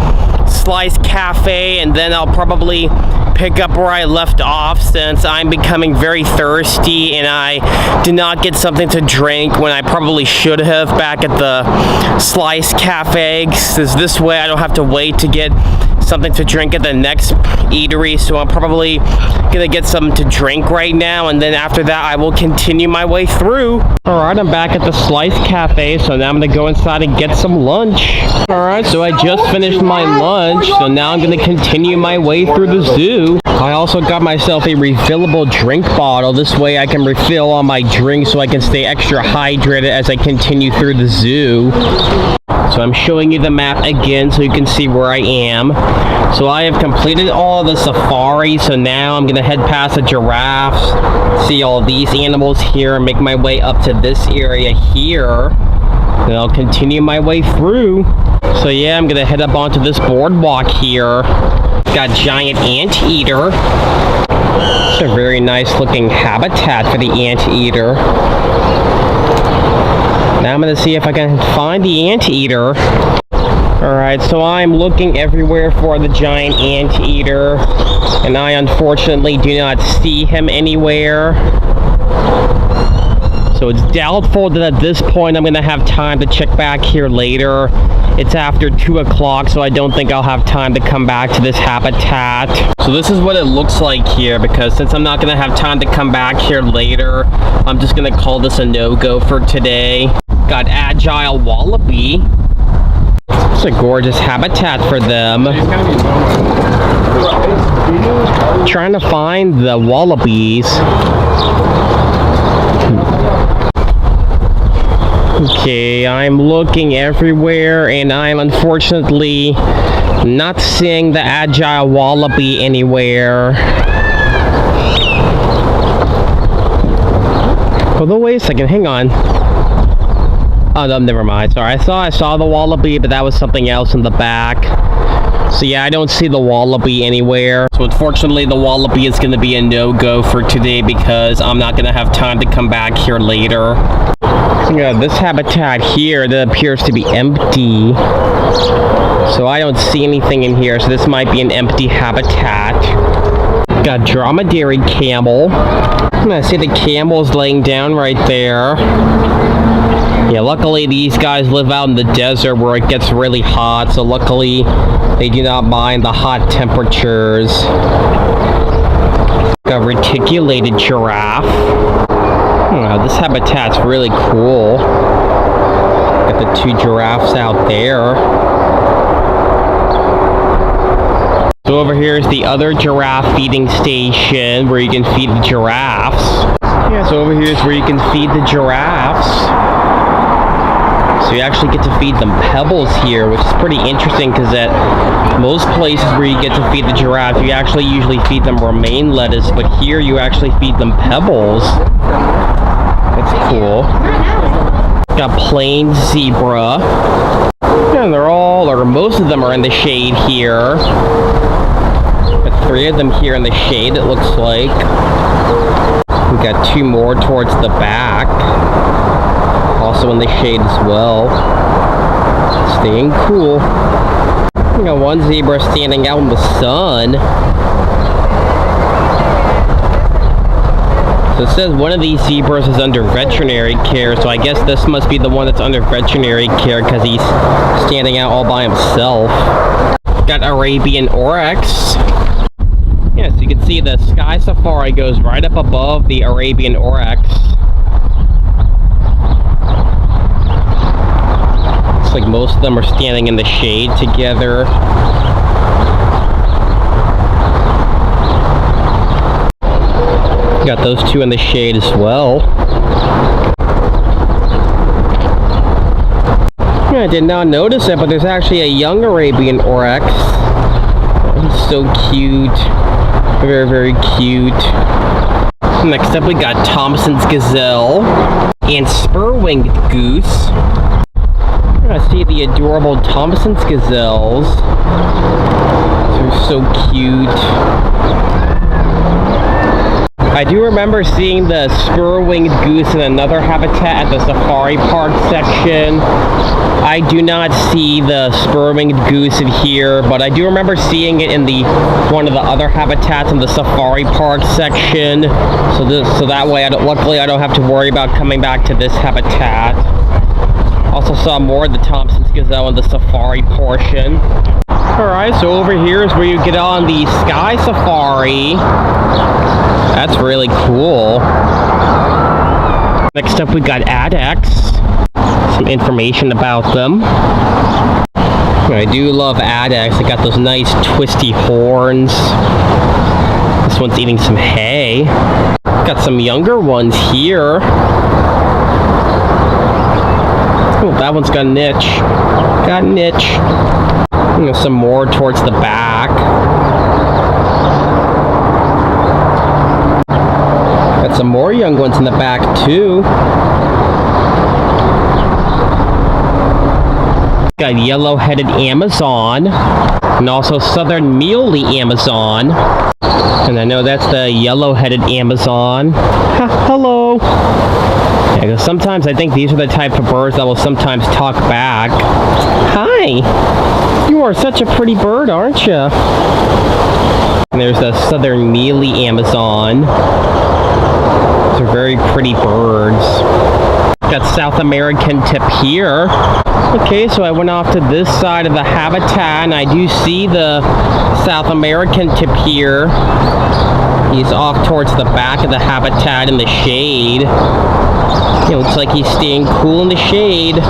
Slice Cafe, and then I'll probably pick up where I left off, since I'm becoming very thirsty and I did not get something to drink when I probably should have back at the Slice Cafe, because this way I don't have to wait to get something to drink at the next eatery. So I'm probably gonna get something to drink right now, and then after that I will continue my way through. Alright, I'm back at the Slice Cafe, so now I'm gonna go inside and get some lunch. Alright, so I just finished my lunch, so now I'm gonna continue my way through the zoo. I also got myself a refillable drink bottle. This way I can refill all my drinks so I can stay extra hydrated as I continue through the zoo. So I'm showing you the map again so you can see where I am. So I have completed all of the safari, so now I'm gonna head past the giraffes, see all of these animals here, and make my way up to this area here. And I'll continue my way through. So yeah, I'm gonna head up onto this boardwalk here. Got giant anteater. It's a very nice looking habitat for the anteater. Now I'm gonna see if I can find the anteater. Alright, so I'm looking everywhere for the giant anteater, and I unfortunately do not see him anywhere. So it's doubtful that at this point I'm gonna have time to check back here later. It's after 2 o'clock, so I don't think I'll have time to come back to this habitat. So this is what it looks like here, because since I'm not gonna have time to come back here later, I'm just gonna call this a no-go for today. Got agile wallaby. It's a gorgeous habitat for them. Trying to find the wallabies. Okay, I'm looking everywhere, and I'm unfortunately not seeing the agile wallaby anywhere. Although, wait a second, hang on. Oh, no, never mind. Sorry, I saw the wallaby, but that was something else in the back. So yeah, I don't see the wallaby anywhere. So unfortunately, the wallaby is going to be a no-go for today, because I'm not going to have time to come back here later. Yeah, this habitat here that appears to be empty. So I don't see anything in here, so this might be an empty habitat. Got dromedary camel. I see the camels laying down right there. Yeah, luckily these guys live out in the desert where it gets really hot, so luckily they do not mind the hot temperatures. Got reticulated giraffe. Wow, this habitat's really cool. Got the 2 giraffes out there. So over here is the other giraffe feeding station where you can feed the giraffes. Yeah, so over here is where you can feed the giraffes. So you actually get to feed them pebbles here, which is pretty interesting, because at most places where you get to feed the giraffe, you actually usually feed them romaine lettuce, but here you actually feed them pebbles. That's cool. Got plain zebra. And they're all, or most of them are in the shade here. Got 3 of them here in the shade, it looks like. We got 2 more towards the back. Also in the shade as well. Staying cool. We got one zebra standing out in the sun. So it says one of these zebras is under veterinary care, so I guess this must be the one that's under veterinary care because he's standing out all by himself. Got Arabian Oryx. Yeah, so you can see the Sky Safari goes right up above the Arabian Oryx. Looks like most of them are standing in the shade together. Got those two in the shade as well. Yeah, I did not notice it, but there's actually a young Arabian Oryx. He's so cute. Very, very cute. Next up we got Thompson's Gazelle and Spur-Winged Goose. I see the adorable Thompson's Gazelles. They're so cute. I do remember seeing the spur-winged goose in another habitat at the safari park section. I do not see the spur-winged goose in here, but I do remember seeing it in one of the other habitats in the safari park section. So that way, luckily I don't have to worry about coming back to this habitat. Also saw more of the Thompson's Gazelle in the safari portion. Alright, so over here is where you get on the Sky Safari. That's really cool. Next up we got Addax. Some information about them. I do love Addax. They got those nice twisty horns. This one's eating some hay. Got some younger ones here. Oh, that one's got a niche. Got a niche. Some more towards the back. Got some more young ones in the back too. Got yellow-headed Amazon and also southern muley Amazon. And I know that's the yellow-headed Amazon. Hello. Yeah, 'cause sometimes I think these are the type of birds that will sometimes talk back. Hi. You are such a pretty bird, aren't you? And there's the southern mealy Amazon. These are very pretty birds. Got South American tapir. Okay, so I went off to this side of the habitat, and I do see the South American tapir. He's off towards the back of the habitat in the shade. It looks like he's staying cool in the shade.